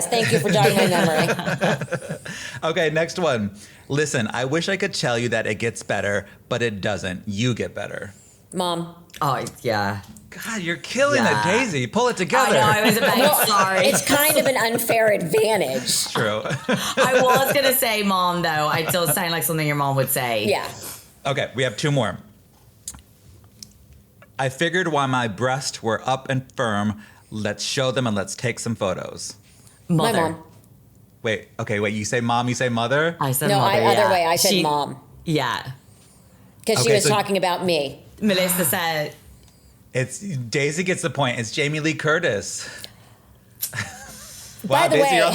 Thank you for jogging my memory. Okay, next one. Listen, I wish I could tell you that it gets better, but it doesn't. You get better. Mom. Oh, yeah. God, you're killing it, Daisy. Pull it together. I know, I was about sorry. It's kind of an unfair advantage. True. I was going to say Mom, though. It does sound like something your mom would say. Yeah. Okay, we have 2 more. I figured while my breasts were up and firm, let's show them and let's take some photos. Mother. My mom. Wait, you say Mom, you say Mother? I said No, Mother, other way. I said Mom. Yeah. Because she was talking about me. Melissa said... Daisy gets the point. It's Jamie Lee Curtis. By the Daisy, way, you're on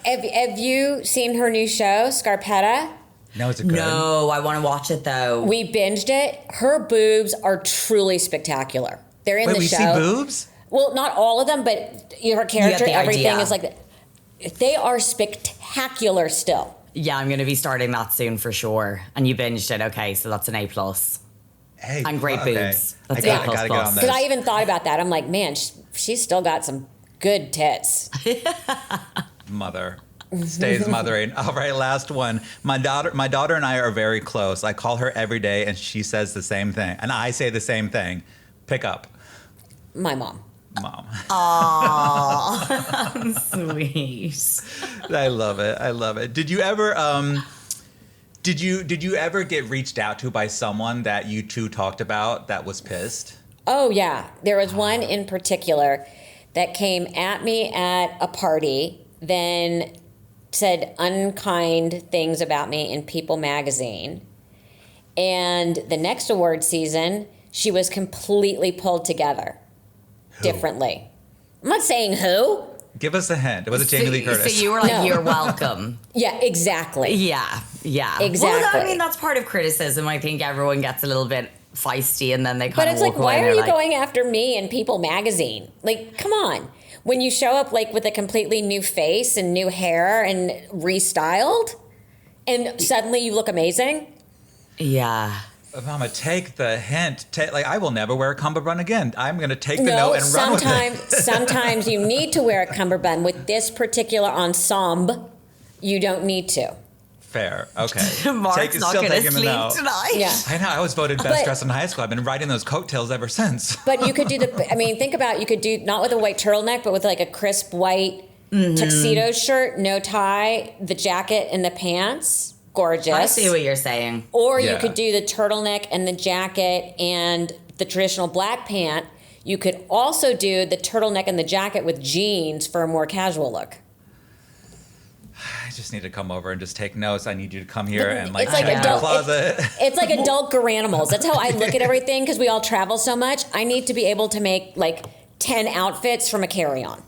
have you seen her new show, Scarpetta? No, is it good? No, I want to watch it, though. We binged it. Her boobs are truly spectacular. They're in the show. Wait, we see boobs? Well, not all of them, but her character, everything idea. is like that. They are spectacular still. Yeah, I'm going to be starting that soon for sure. And you binged it, okay, so that's an A+. Hey, And great boobs. That's I gotta get on this. Because I even thought about that. I'm like, man, she's still got some good tits. Mother. Stays mothering. All right, last one. My daughter and I are very close. I call her every day and she says the same thing. And I say the same thing. Pick up. My mom. Mom. Aww. Sweet. I love it. Did you ever did you ever get reached out to by someone that you two talked about that was pissed? Oh, yeah. There was one in particular that came at me at a party, then said unkind things about me in People magazine. And the next award season, she was completely pulled together differently. I'm not saying who. Give us a hint. It was Jamie Lee Curtis. So you were like, No. You're welcome. Yeah, exactly. Yeah. Exactly. Well, I mean, that's part of criticism. I think everyone gets a little bit feisty and then they kind But of it's like, walk why away are and you they're like, going after me in People magazine? Like, come on. When you show up like with a completely new face and new hair and restyled and suddenly you look amazing. Yeah. Mama, take the hint. I will never wear a cummerbund again. I'm going to take the No, note and run with sometimes you need to wear a cummerbund. With this particular ensemble, you don't need to. Fair. Okay. Mark's not going to sleep tonight. Yeah. I know. I was voted best dressed in high school. I've been riding those coattails ever since. But you could do think about, you could do not with a white turtleneck, but with like a crisp white tuxedo shirt, no tie, the jacket and the pants. Gorgeous. I see what you're saying. Or you could do the turtleneck and the jacket and the traditional black pant. You could also do the turtleneck and the jacket with jeans for a more casual look. I just need to come over and just take notes. I need you to come here and It's like check my adult- closet. It's like adult Garanimals. That's how I look at everything because we all travel so much. I need to be able to make like 10 outfits from a carry-on.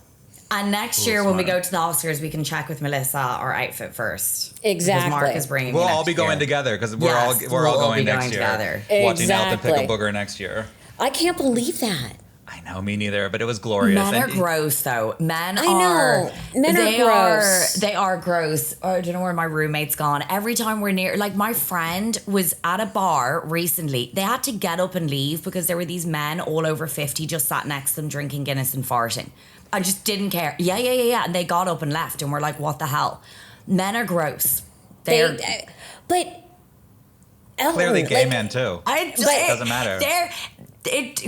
And next year, when we go to the Oscars, we can check with Melissa our outfit first. Exactly. Because Mark is bringing. We'll all be going together because we're all going next year. Together. Watching Alton pick a Exactly. booger next year. I can't believe that. I know, me neither, but it was glorious. Men are gross, though. Men I are. know. Men are gross. They are gross. Oh, I don't know where my roommate's gone. Every time we're near, like my friend was at a bar recently. They had to get up and leave because there were these men all over 50 just sat next to them drinking Guinness and farting. I just didn't care. Yeah. And they got up and left, and we're like, what the hell? Men are gross. They're but Clearly gay men, too. Doesn't matter.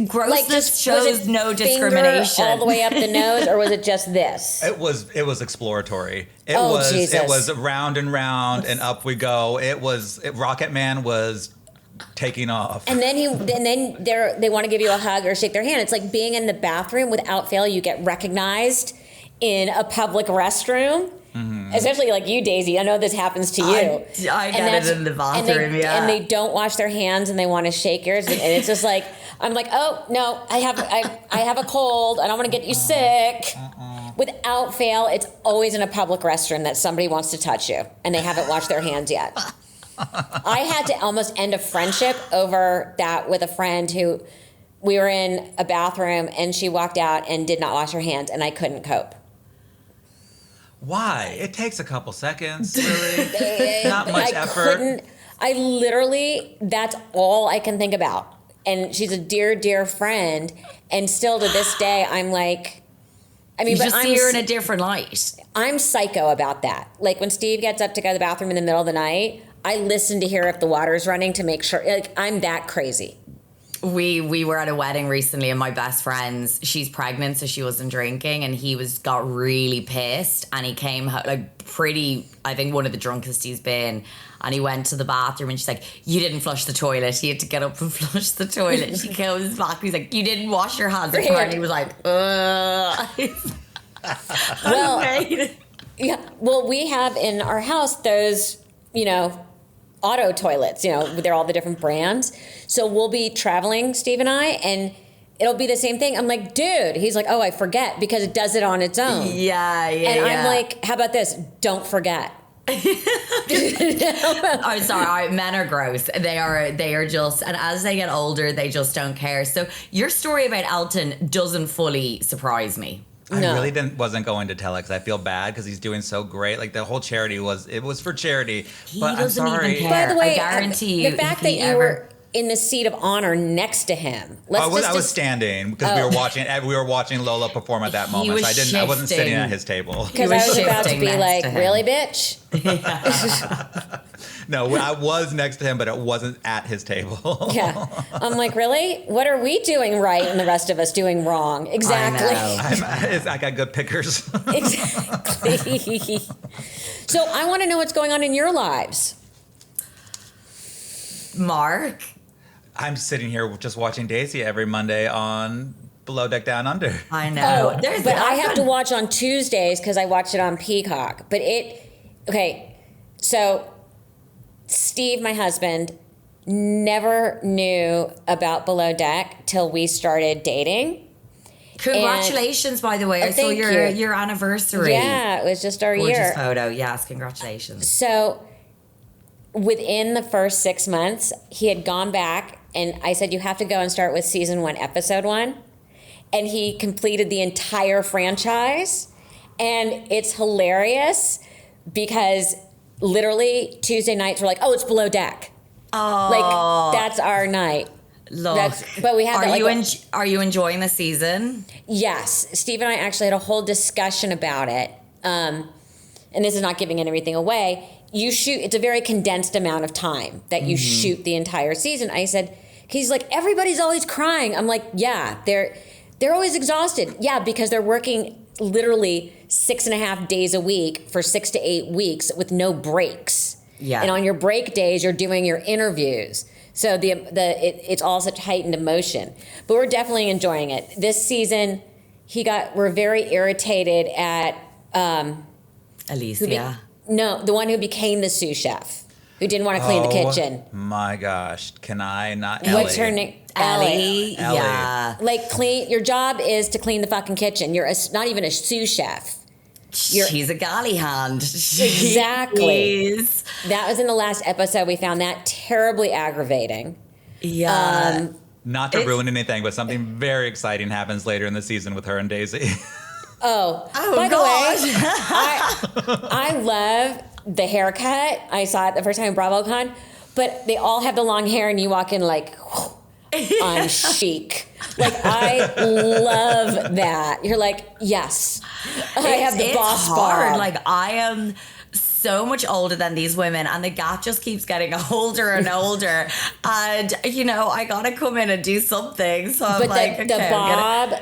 Grossness was shows it no finger discrimination. all the way up the nose, or was it just this? It was exploratory. Jesus. It was round and round and up we go. Rocket Man was taking off. And then they want to give you a hug or shake their hand. It's like being in the bathroom. Without fail, you get recognized in a public restroom. Mm-hmm. Especially like you, Daisy. I know this happens to you. I get it in the bathroom, and they don't wash their hands and they want to shake yours. And it's just like, I'm like, oh, no, I have a cold. I don't want to get you sick. Without fail, it's always in a public restroom that somebody wants to touch you and they haven't washed their hands yet. I had to almost end a friendship over that with a friend who we were in a bathroom and she walked out and did not wash her hands and I couldn't cope. Why? It takes a couple seconds, really. Not much effort. I literally, that's all I can think about. And she's a dear, dear friend. And still to this day, I'm like, you just see her in a different light. I'm psycho about that. Like when Steve gets up to go to the bathroom in the middle of the night, I listen to hear if the water's running to make sure. Like I'm that crazy. We were at a wedding recently, and my best friend's, she's pregnant, so she wasn't drinking, and he got really pissed, and he came home, like I think one of the drunkest he's been, and he went to the bathroom, and she's like, you didn't flush the toilet. He had to get up and flush the toilet. She comes back, he's like, you didn't wash your hands. And he was like, well, yeah. Well, we have in our house those, auto toilets, they're all the different brands. So we'll be traveling, Steve and I, and it'll be the same thing. I'm like, dude, he's like, oh, I forget because it does it on its own. Yeah. And I'm like, how about this? Don't forget. I'm sorry, men are gross. They are just, and as they get older, they just don't care. So your story about Elton doesn't fully surprise me. I really wasn't going to tell it because I feel bad because he's doing so great. Like the whole charity was for charity. But I'm sorry. Even care. By the way, I guarantee you, the fact that you were in the seat of honor next to him. I was standing because we were watching Lola perform at that moment. So I wasn't sitting at his table. Because I was about to be like, really, bitch? No, I was next to him, but it wasn't at his table. Yeah. I'm like, really? What are we doing right and the rest of us doing wrong? Exactly. I got good pickers. Exactly. So I want to know what's going on in your lives. Mark? I'm sitting here just watching Daisy every Monday on Below Deck Down Under. I know. But I have to watch on Tuesdays because I watch it on Peacock. But so Steve, my husband, never knew about Below Deck till we started dating. Congratulations, by the way. I saw your anniversary. Yeah, it was just our Gorgeous year. photo. Yes, congratulations. So within the first 6 months, he had gone back and I said, you have to go and start with season 1, episode 1. And he completed the entire franchise. And it's hilarious because literally Tuesday nights we're like, oh, it's Below Deck. Oh, Like, that's our night. look. But we have Are that, you like, are you enjoying the season? Yes, Steve and I actually had a whole discussion about it. And this is not giving anything away. You shoot, it's a very condensed amount of time that you shoot the entire season. I said, he's like, everybody's always crying. I'm like, yeah, they're always exhausted. Yeah, because they're working literally 6.5 days a week for 6 to 8 weeks with no breaks. Yeah. And on your break days, you're doing your interviews. So it's all such heightened emotion. But we're definitely enjoying it. This season, we're very irritated at Alicia. no, the one who became the sous chef, who didn't want to clean the kitchen. My gosh, can I not? What's Ellie. her name? Ellie. Ellie. Yeah. Like, your job is to clean the fucking kitchen. You're not even a sous chef. She's a galley hand. Exactly. Jeez. That was in the last episode. We found that terribly aggravating. Yeah. Not to ruin anything, but something very exciting happens later in the season with her and Daisy. Oh, by gosh. the way, I love the haircut. I saw it the first time in BravoCon, but they all have the long hair, and you walk in like, I'm chic. Like, I love that. You're like, yes, I have the boss hard. bob. Like, I am so much older than these women, and the gap just keeps getting older and older. And I gotta come in and do something. So I'm But like, the okay, bob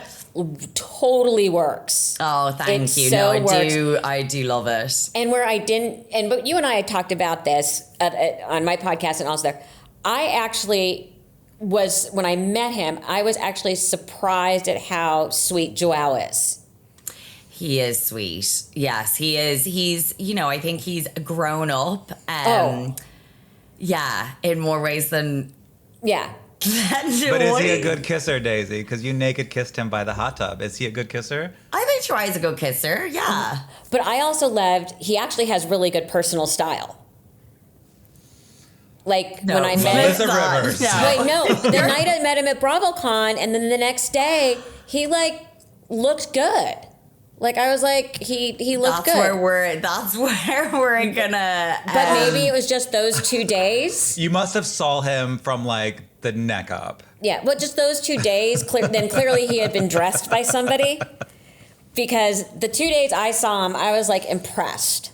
totally works. Oh, thank It you. so No, works. I do love it. And where I didn't, but you and I had talked about this on my podcast and also there. I actually was, when I met him, I was actually surprised at how sweet Joel is. He is sweet. Yes, he is. He's, I think he's grown up. Yeah, in more ways than. Yeah. But is he a good kisser, Daisy? Because you naked kissed him by the hot tub. Is he a good kisser? I think Troy's a good kisser. Yeah. But I also loved, he actually has really good personal style. Like, when I met Melissa him. Rivers. Wait, no. The night I met him at BravoCon, and then the next day, he, looked good. Like, I was like, he looked good. That's where we're gonna. But maybe it was just those 2 days. You must have saw him from the neck up. Yeah, well, just those 2 days. Then clearly he had been dressed by somebody. Because the 2 days I saw him, I was impressed.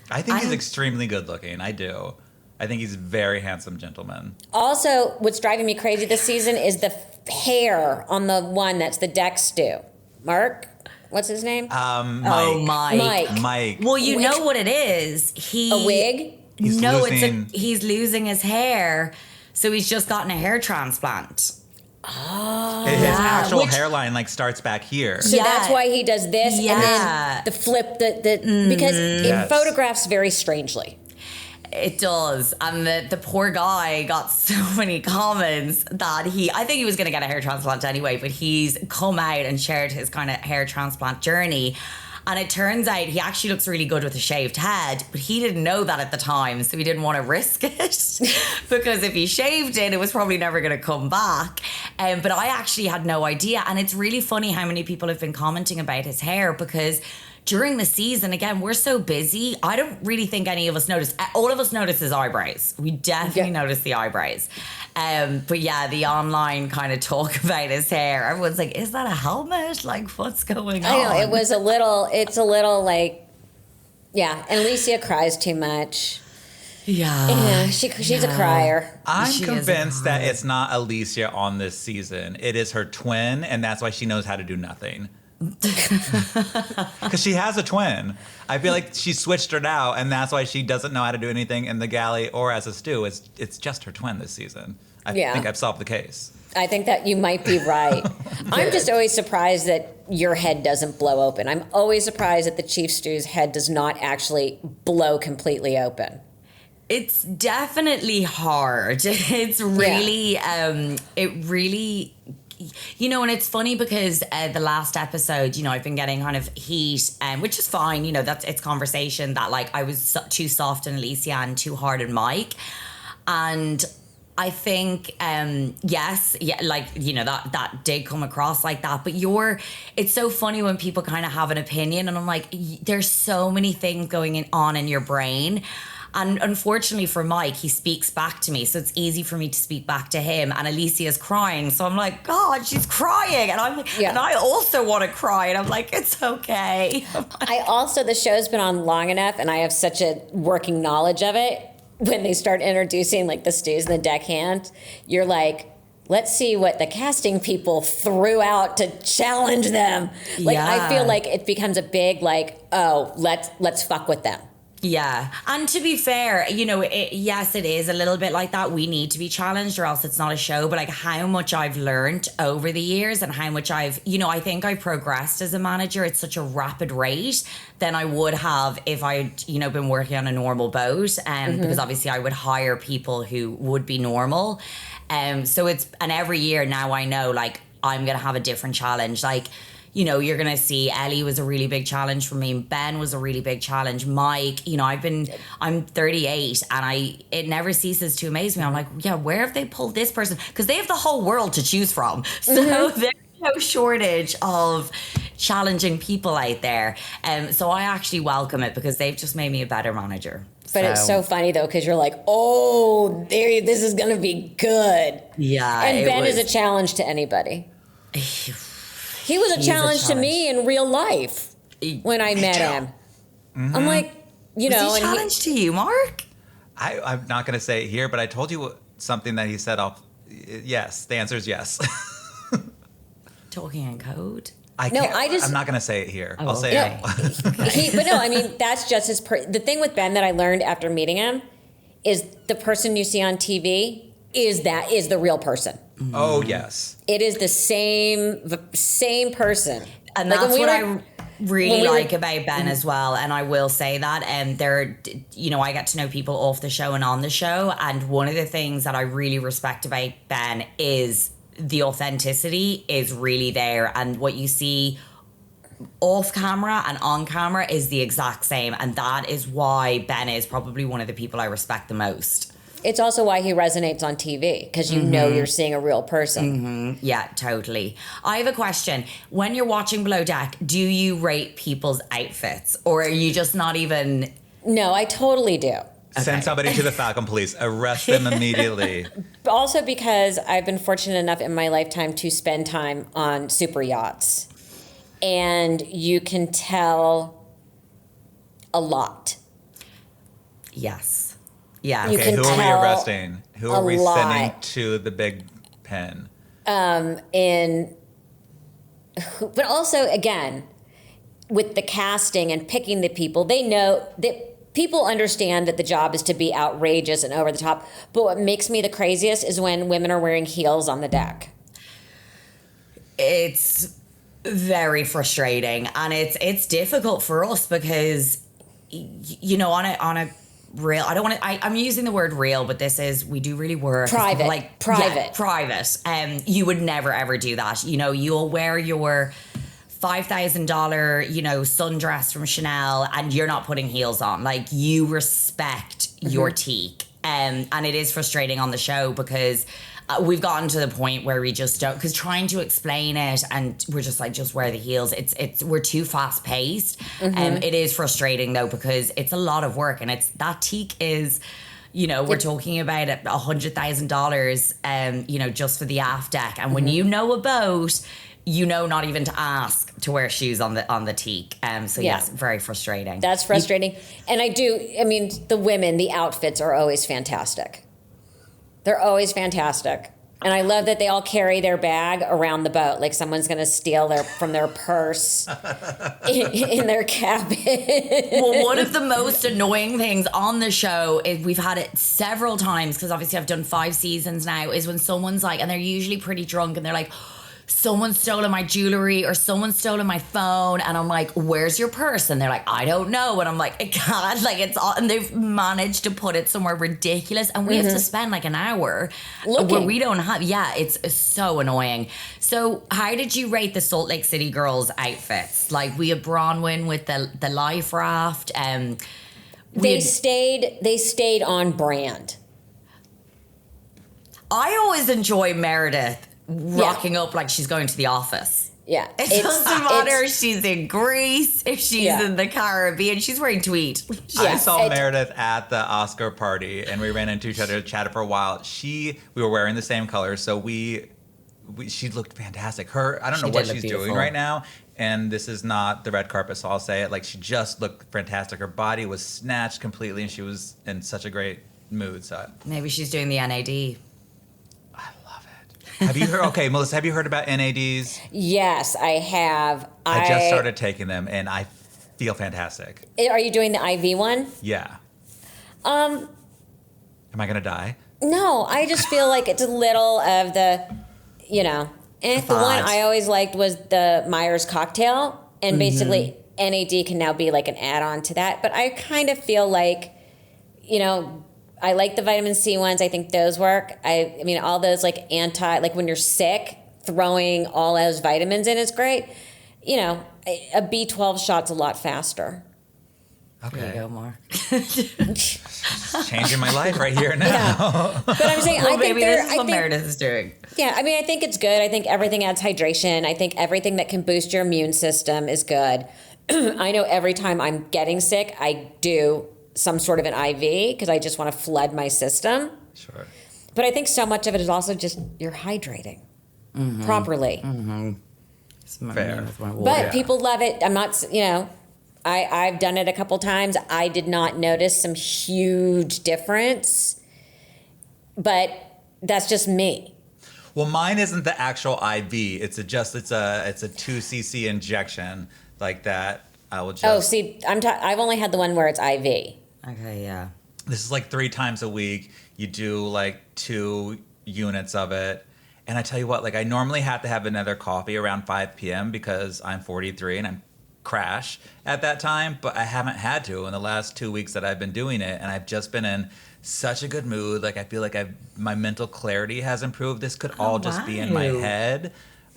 I think he's extremely good looking. I do. I think he's a very handsome gentleman. Also, what's driving me crazy this season is the hair on the one that's the deck stew. Mark? What's his name? Mike. Oh, Mike. Mike. Well, you know what it is. A wig? He's losing- he's losing his hair, so he's just gotten a hair transplant. His actual hairline starts back here. So that's why he does this, and Yeah. then the flip, because it Yes. photographs very strangely. It does. And the poor guy got so many comments that I think he was going to get a hair transplant anyway, but he's come out and shared his kind of hair transplant journey. And it turns out he actually looks really good with a shaved head, but he didn't know that at the time, so he didn't want to risk it. Because if he shaved it, it was probably never going to come back. But I actually had no idea. And it's really funny how many people have been commenting about his hair, because during the season, again, we're so busy. I don't really think any of us notice. All of us notice his eyebrows. We definitely notice the eyebrows. But yeah, the online kind of talk about his hair. Everyone's like, is that a helmet? Like, what's going on? I know, it's a little yeah, and Alicia cries too much. Yeah. She's a crier. I'm She is convinced a that crier. it's not Alicia on this season. It is her twin, and that's why she knows how to do nothing. Because she has a twin. I feel like she switched it out, and that's why she doesn't know how to do anything in the galley or as a stew. It's just her twin this season. I think I've solved the case. I think that you might be right. I'm just always surprised that your head doesn't blow open. I'm always surprised that the chief stew's head does not actually blow completely open. It's definitely hard. It's really, it really, and it's funny because the last episode, I've been getting kind of heat, which is fine. It's conversation that I was too soft on Alicia and too hard on Mike. And I think, that did come across like that. But it's so funny when people kind of have an opinion, and I'm like, there's so many things going on in your brain. And unfortunately for Mike, he speaks back to me. So it's easy for me to speak back to him. And Alicia's crying. So I'm like, God, she's crying. And I'm like, and I also want to cry. And I'm like, it's okay. I also, the show's been on long enough and I have such a working knowledge of it. When they start introducing like the stews and the deckhand, you're like, let's see what the casting people threw out to challenge them. Like, I feel like it becomes a big, like, oh, let's fuck with them. Yeah. And to be fair, you know, yes, it is a little bit like that. We need to be challenged or else it's not a show. But like how much I've learned over the years and how much I've, you know, I think I progressed as a manager at such a rapid rate than I would have if I'd, you know, been working on a normal boat. Because obviously I would hire people who would be normal. So it's, and every year now I know like I'm going to have a different challenge. Like, you know, you're going to see Ellie was a really big challenge for me. Ben was a really big challenge. Mike, you know, I'm 38 and it never ceases to amaze me. I'm like, yeah, where have they pulled this person? Because they have the whole world to choose from. So there's no shortage of challenging people out there. So I actually welcome it because they've just made me a better manager. But it's so funny though, because you're like, oh, this is going to be good. Yeah. And Ben is a challenge to anybody. He was a challenge to me in real life when I met him. I'm like, you know. Was he a challenge to you, Mark? I'm not going to say it here, but I told you something that he said. Yes, the answer is yes. Talking in code? I'm not going to say it here. I'll say it. But no, I mean, that's just the thing with Ben that I learned after meeting him is the person you see on TV is the real person. Oh, yes. It is the same person. And that's what I really like about Ben as well. And I will say that. And you know, I get to know people off the show and on the show. And one of the things that I really respect about Ben is the authenticity is really there. And what you see off camera and on camera is the exact same. And that is why Ben is probably one of the people I respect the most. It's also why he resonates on TV, because you know you're seeing a real person. Yeah, totally. I have a question. When you're watching Below Deck, do you rate people's outfits? Or are you just not even... No, I totally do. Send somebody to the Falcon Police. Arrest them immediately. Also because I've been fortunate enough in my lifetime to spend time on super yachts. And you can tell a lot. Yes. Yeah. You Okay, can who are we tell arresting? Who are we sending to the big pen? But also, again, with the casting and picking the people, they know that people understand that the job is to be outrageous and over the top. But what makes me the craziest is when women are wearing heels on the deck. It's very frustrating, and it's difficult for us because, you know, on a real, I don't want to, I'm using the word real, but we do really work. Private. Yeah, private. You would never ever do that. You know, you'll wear your $5,000, you know, sundress from Chanel and you're not putting heels on. Like, you respect your teak. And it is frustrating on the show because we've gotten to the point where we just don't, because trying to explain it and we're just like, just wear the heels. We're too fast paced. It is frustrating though, because it's a lot of work, and that teak is, you know, we're talking about $100,000, you know, just for the aft deck. And when you know a boat, you know, not even to ask to wear shoes on the teak. So yes, very frustrating. That's frustrating. And the women, the outfits are always fantastic. They're always fantastic. And I love that they all carry their bag around the boat. Like someone's going to steal from their purse in their cabin. Well, one of the most annoying things on the show is, we've had it several times, because obviously I've done 5 seasons now, is when someone's like, and they're usually pretty drunk, and they're like, someone's stolen my jewelry or someone's stolen my phone. And I'm like, where's your purse? And they're like, I don't know. And I'm like, I can't. Like, it's all, and they've managed to put it somewhere ridiculous. And we have to spend like an hour where we don't have, it's so annoying. So how did you rate the Salt Lake City girls' outfits? Like, we had Bronwyn with the life raft. They stayed on brand. I always enjoy Meredith rocking up like she's going to the office. Yeah. It doesn't matter if it's- she's in Greece, if she's Yeah. in the Caribbean. She's wearing tweed. I saw it- Meredith at the Oscar party, and we ran into each other, chatted for a while. We were wearing the same colors, so she looked fantastic. I don't know She what did look she's beautiful. doing right now, and this is not the red carpet, so I'll say it. Like, she just looked fantastic. Her body was snatched completely, and she was in such a great mood. So Maybe she's doing the NAD. I love it. Have you heard? Okay, Melissa, have you heard about NADs? Yes, I have. I just started taking them, and I feel fantastic. Are you doing the IV one? Yeah. Um, Am I gonna die? no, I just feel like it's a little of the, the one fudge. I always liked was the Myers cocktail, and basically NAD can now be like an add-on to that. But I kind of feel like, I like the vitamin C ones. I think those work. I mean, all those like when you're sick, throwing all those vitamins in is great. A B12 shot's a lot faster. There you Okay. go, Mark. Changing my life right here now. But I'm saying, Well, I think maybe this is I what think, Meredith is doing. yeah, I mean, I think it's good. I think everything adds hydration. I think everything that can boost your immune system is good. I know every time I'm getting sick, I do some sort of an IV because I just want to flood my system. Sure. But I think so much of it is also just you're hydrating properly. Fair. But people love it. I'm not, I've done it a couple times. I did not notice some huge difference, but that's just me. Well, mine isn't the actual IV. It's a 2cc injection like that. I will just. Oh, see, I've only had the one where it's IV. Okay, yeah. This is like 3 times a week. You do like 2 units of it. And I tell you what, like I normally have to have another coffee around 5 p.m. because I'm 43 and I'm crash at that time, but I haven't had to in the last 2 weeks that I've been doing it, and I've just been in such a good mood. Like I feel like my mental clarity has improved. This could all just be in my wow. head,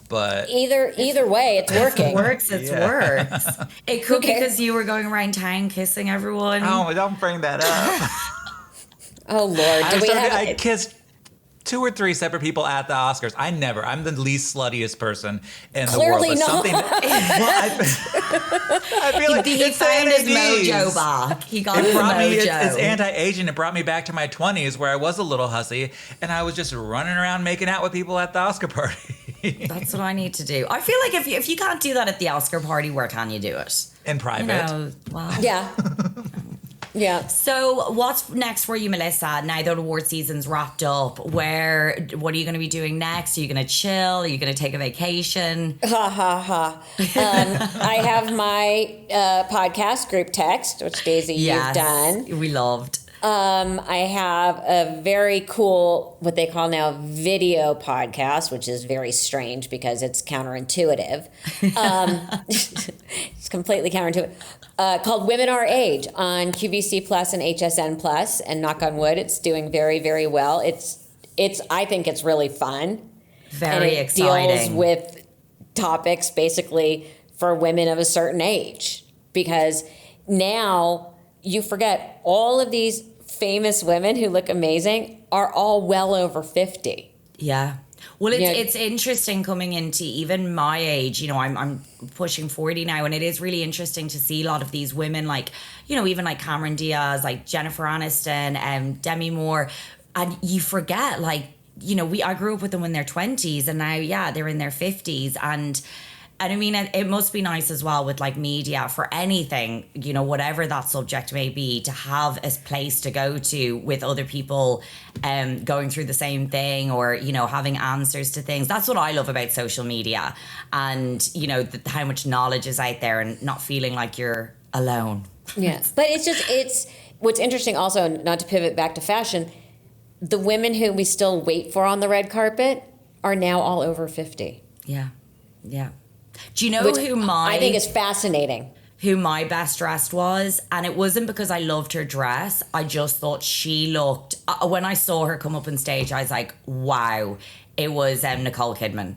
but Either way, it's working. Works, it works. It could be cares? because you were going around town kissing everyone. oh, don't bring that up. Oh Lord, I kissed 2 or 3 separate people at the Oscars. I'm the least sluttiest person in the world. Clearly But not. something, I feel like he it's found his NADs. mojo back. He got It his brought me, mojo. it's anti-aging. It brought me back to my 20s where I was a little hussy and I was just running around making out with people at the Oscar party. That's what I need to do. I feel like if you can't do that at the Oscar party, where can you do it? In private. Wow. Yeah. Yeah. So what's next for you, Melissa? Now that award season's wrapped up, what are you going to be doing next? Are you going to chill? Are you going to take a vacation? Ha ha ha. I have my podcast group text, which Daisy you've done. We loved. I have a very cool, what they call now, video podcast, which is very strange because it's counterintuitive. It's completely counterintuitive. Called Women Our Age on QVC Plus and HSN Plus, and knock on wood, it's doing very, very well. I think it's really fun. Very and it exciting. deals with topics basically for women of a certain age, because now you forget all of these famous women who look amazing are all well over 50. Yeah. Well, Yeah. it's interesting coming into even my age. I'm pushing 40 now, and it is really interesting to see a lot of these women, like, even like Cameron Diaz, like Jennifer Aniston, and Demi Moore, and you forget, like, I grew up with them in their 20s, and now, they're in their 50s, and I mean, it must be nice as well with like media for anything, whatever that subject may be, to have a place to go to with other people going through the same thing, or, having answers to things. That's what I love about social media, and, how much knowledge is out there and not feeling like you're alone. Yeah. But it's what's interesting also, not to pivot back to fashion, the women who we still wait for on the red carpet are now all over 50. Yeah. Yeah. Do you know Which I think is fascinating. who my best dressed was? And it wasn't because I loved her dress. I just thought she looked, when I saw her come up on stage, I was like, wow. It was Nicole Kidman.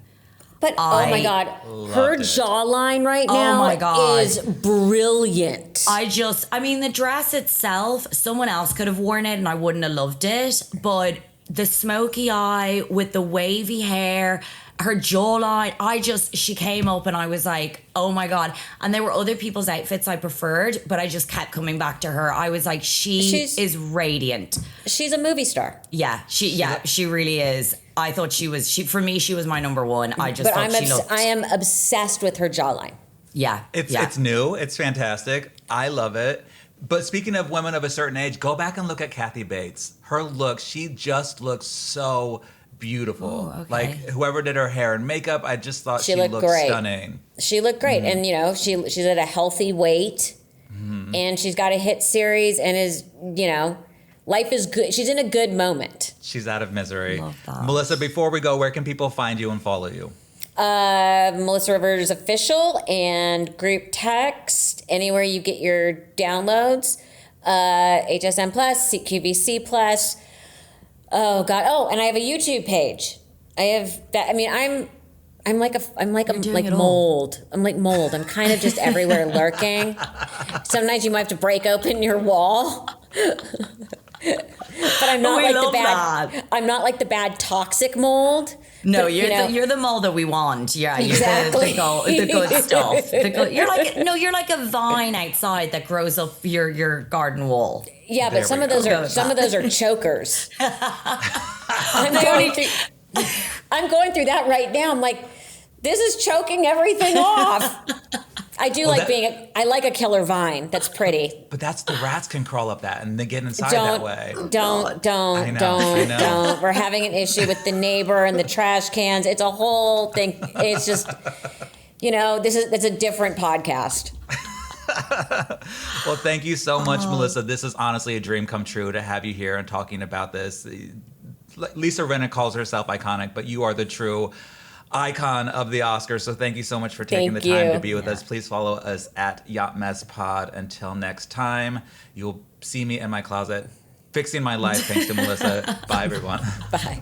But oh my God, her it. jawline right Oh now my God. is brilliant. I mean, the dress itself, someone else could have worn it and I wouldn't have loved it. But the smoky eye with the wavy hair, her jawline, she came up and I was like, oh my God. And there were other people's outfits I preferred, but I just kept coming back to her. I was like, she's is radiant. She's a movie star. Yeah, she really is. I thought for me, she was my number one. I just thought she looked. I am obsessed with her jawline. Yeah. It's new. It's fantastic. I love it. But speaking of women of a certain age, go back and look at Kathy Bates. Her look, she just looks so beautiful. Ooh, okay. Like whoever did her hair and makeup, I just thought she looked great. stunning. She looked great. And, you know, she's at a healthy weight. And she's got a hit series and is, you know, life is good. She's in a good moment. She's out of misery. Love that. Melissa, before we go, where can people find you and follow you? Melissa Rivers Official and group text, anywhere you get your downloads. HSN Plus, CQVC Plus. Oh God. Oh, and I have a YouTube page. I have that. I mean, I'm like mold. I'm like mold. I'm kind of just everywhere lurking. Sometimes you might have to break open your wall. But I'm not like the bad. That. I'm not like the bad toxic mold. No, but, you're the mold that we want. Yeah, exactly. You're the good stuff. You're like a vine outside that grows up your garden wall. Yeah, but some of those are chokers. I'm going through that right now. I'm like, this is choking everything off. I do I like a killer vine. That's pretty. But the rats can crawl up that and they get inside that way. Don't. I know. We're having an issue with the neighbor and the trash cans. It's a whole thing. It's just, you know, it's a different podcast. Well, thank you so much, Melissa. This is honestly a dream come true to have you here and talking about this. Lisa Rinna calls herself iconic, but you are the true icon of the Oscars. So thank you so much for taking the time to be with us. Please follow us at Yacht Mess Pod. Until next time, you'll see me in my closet fixing my life thanks to Melissa. Bye, everyone. Bye.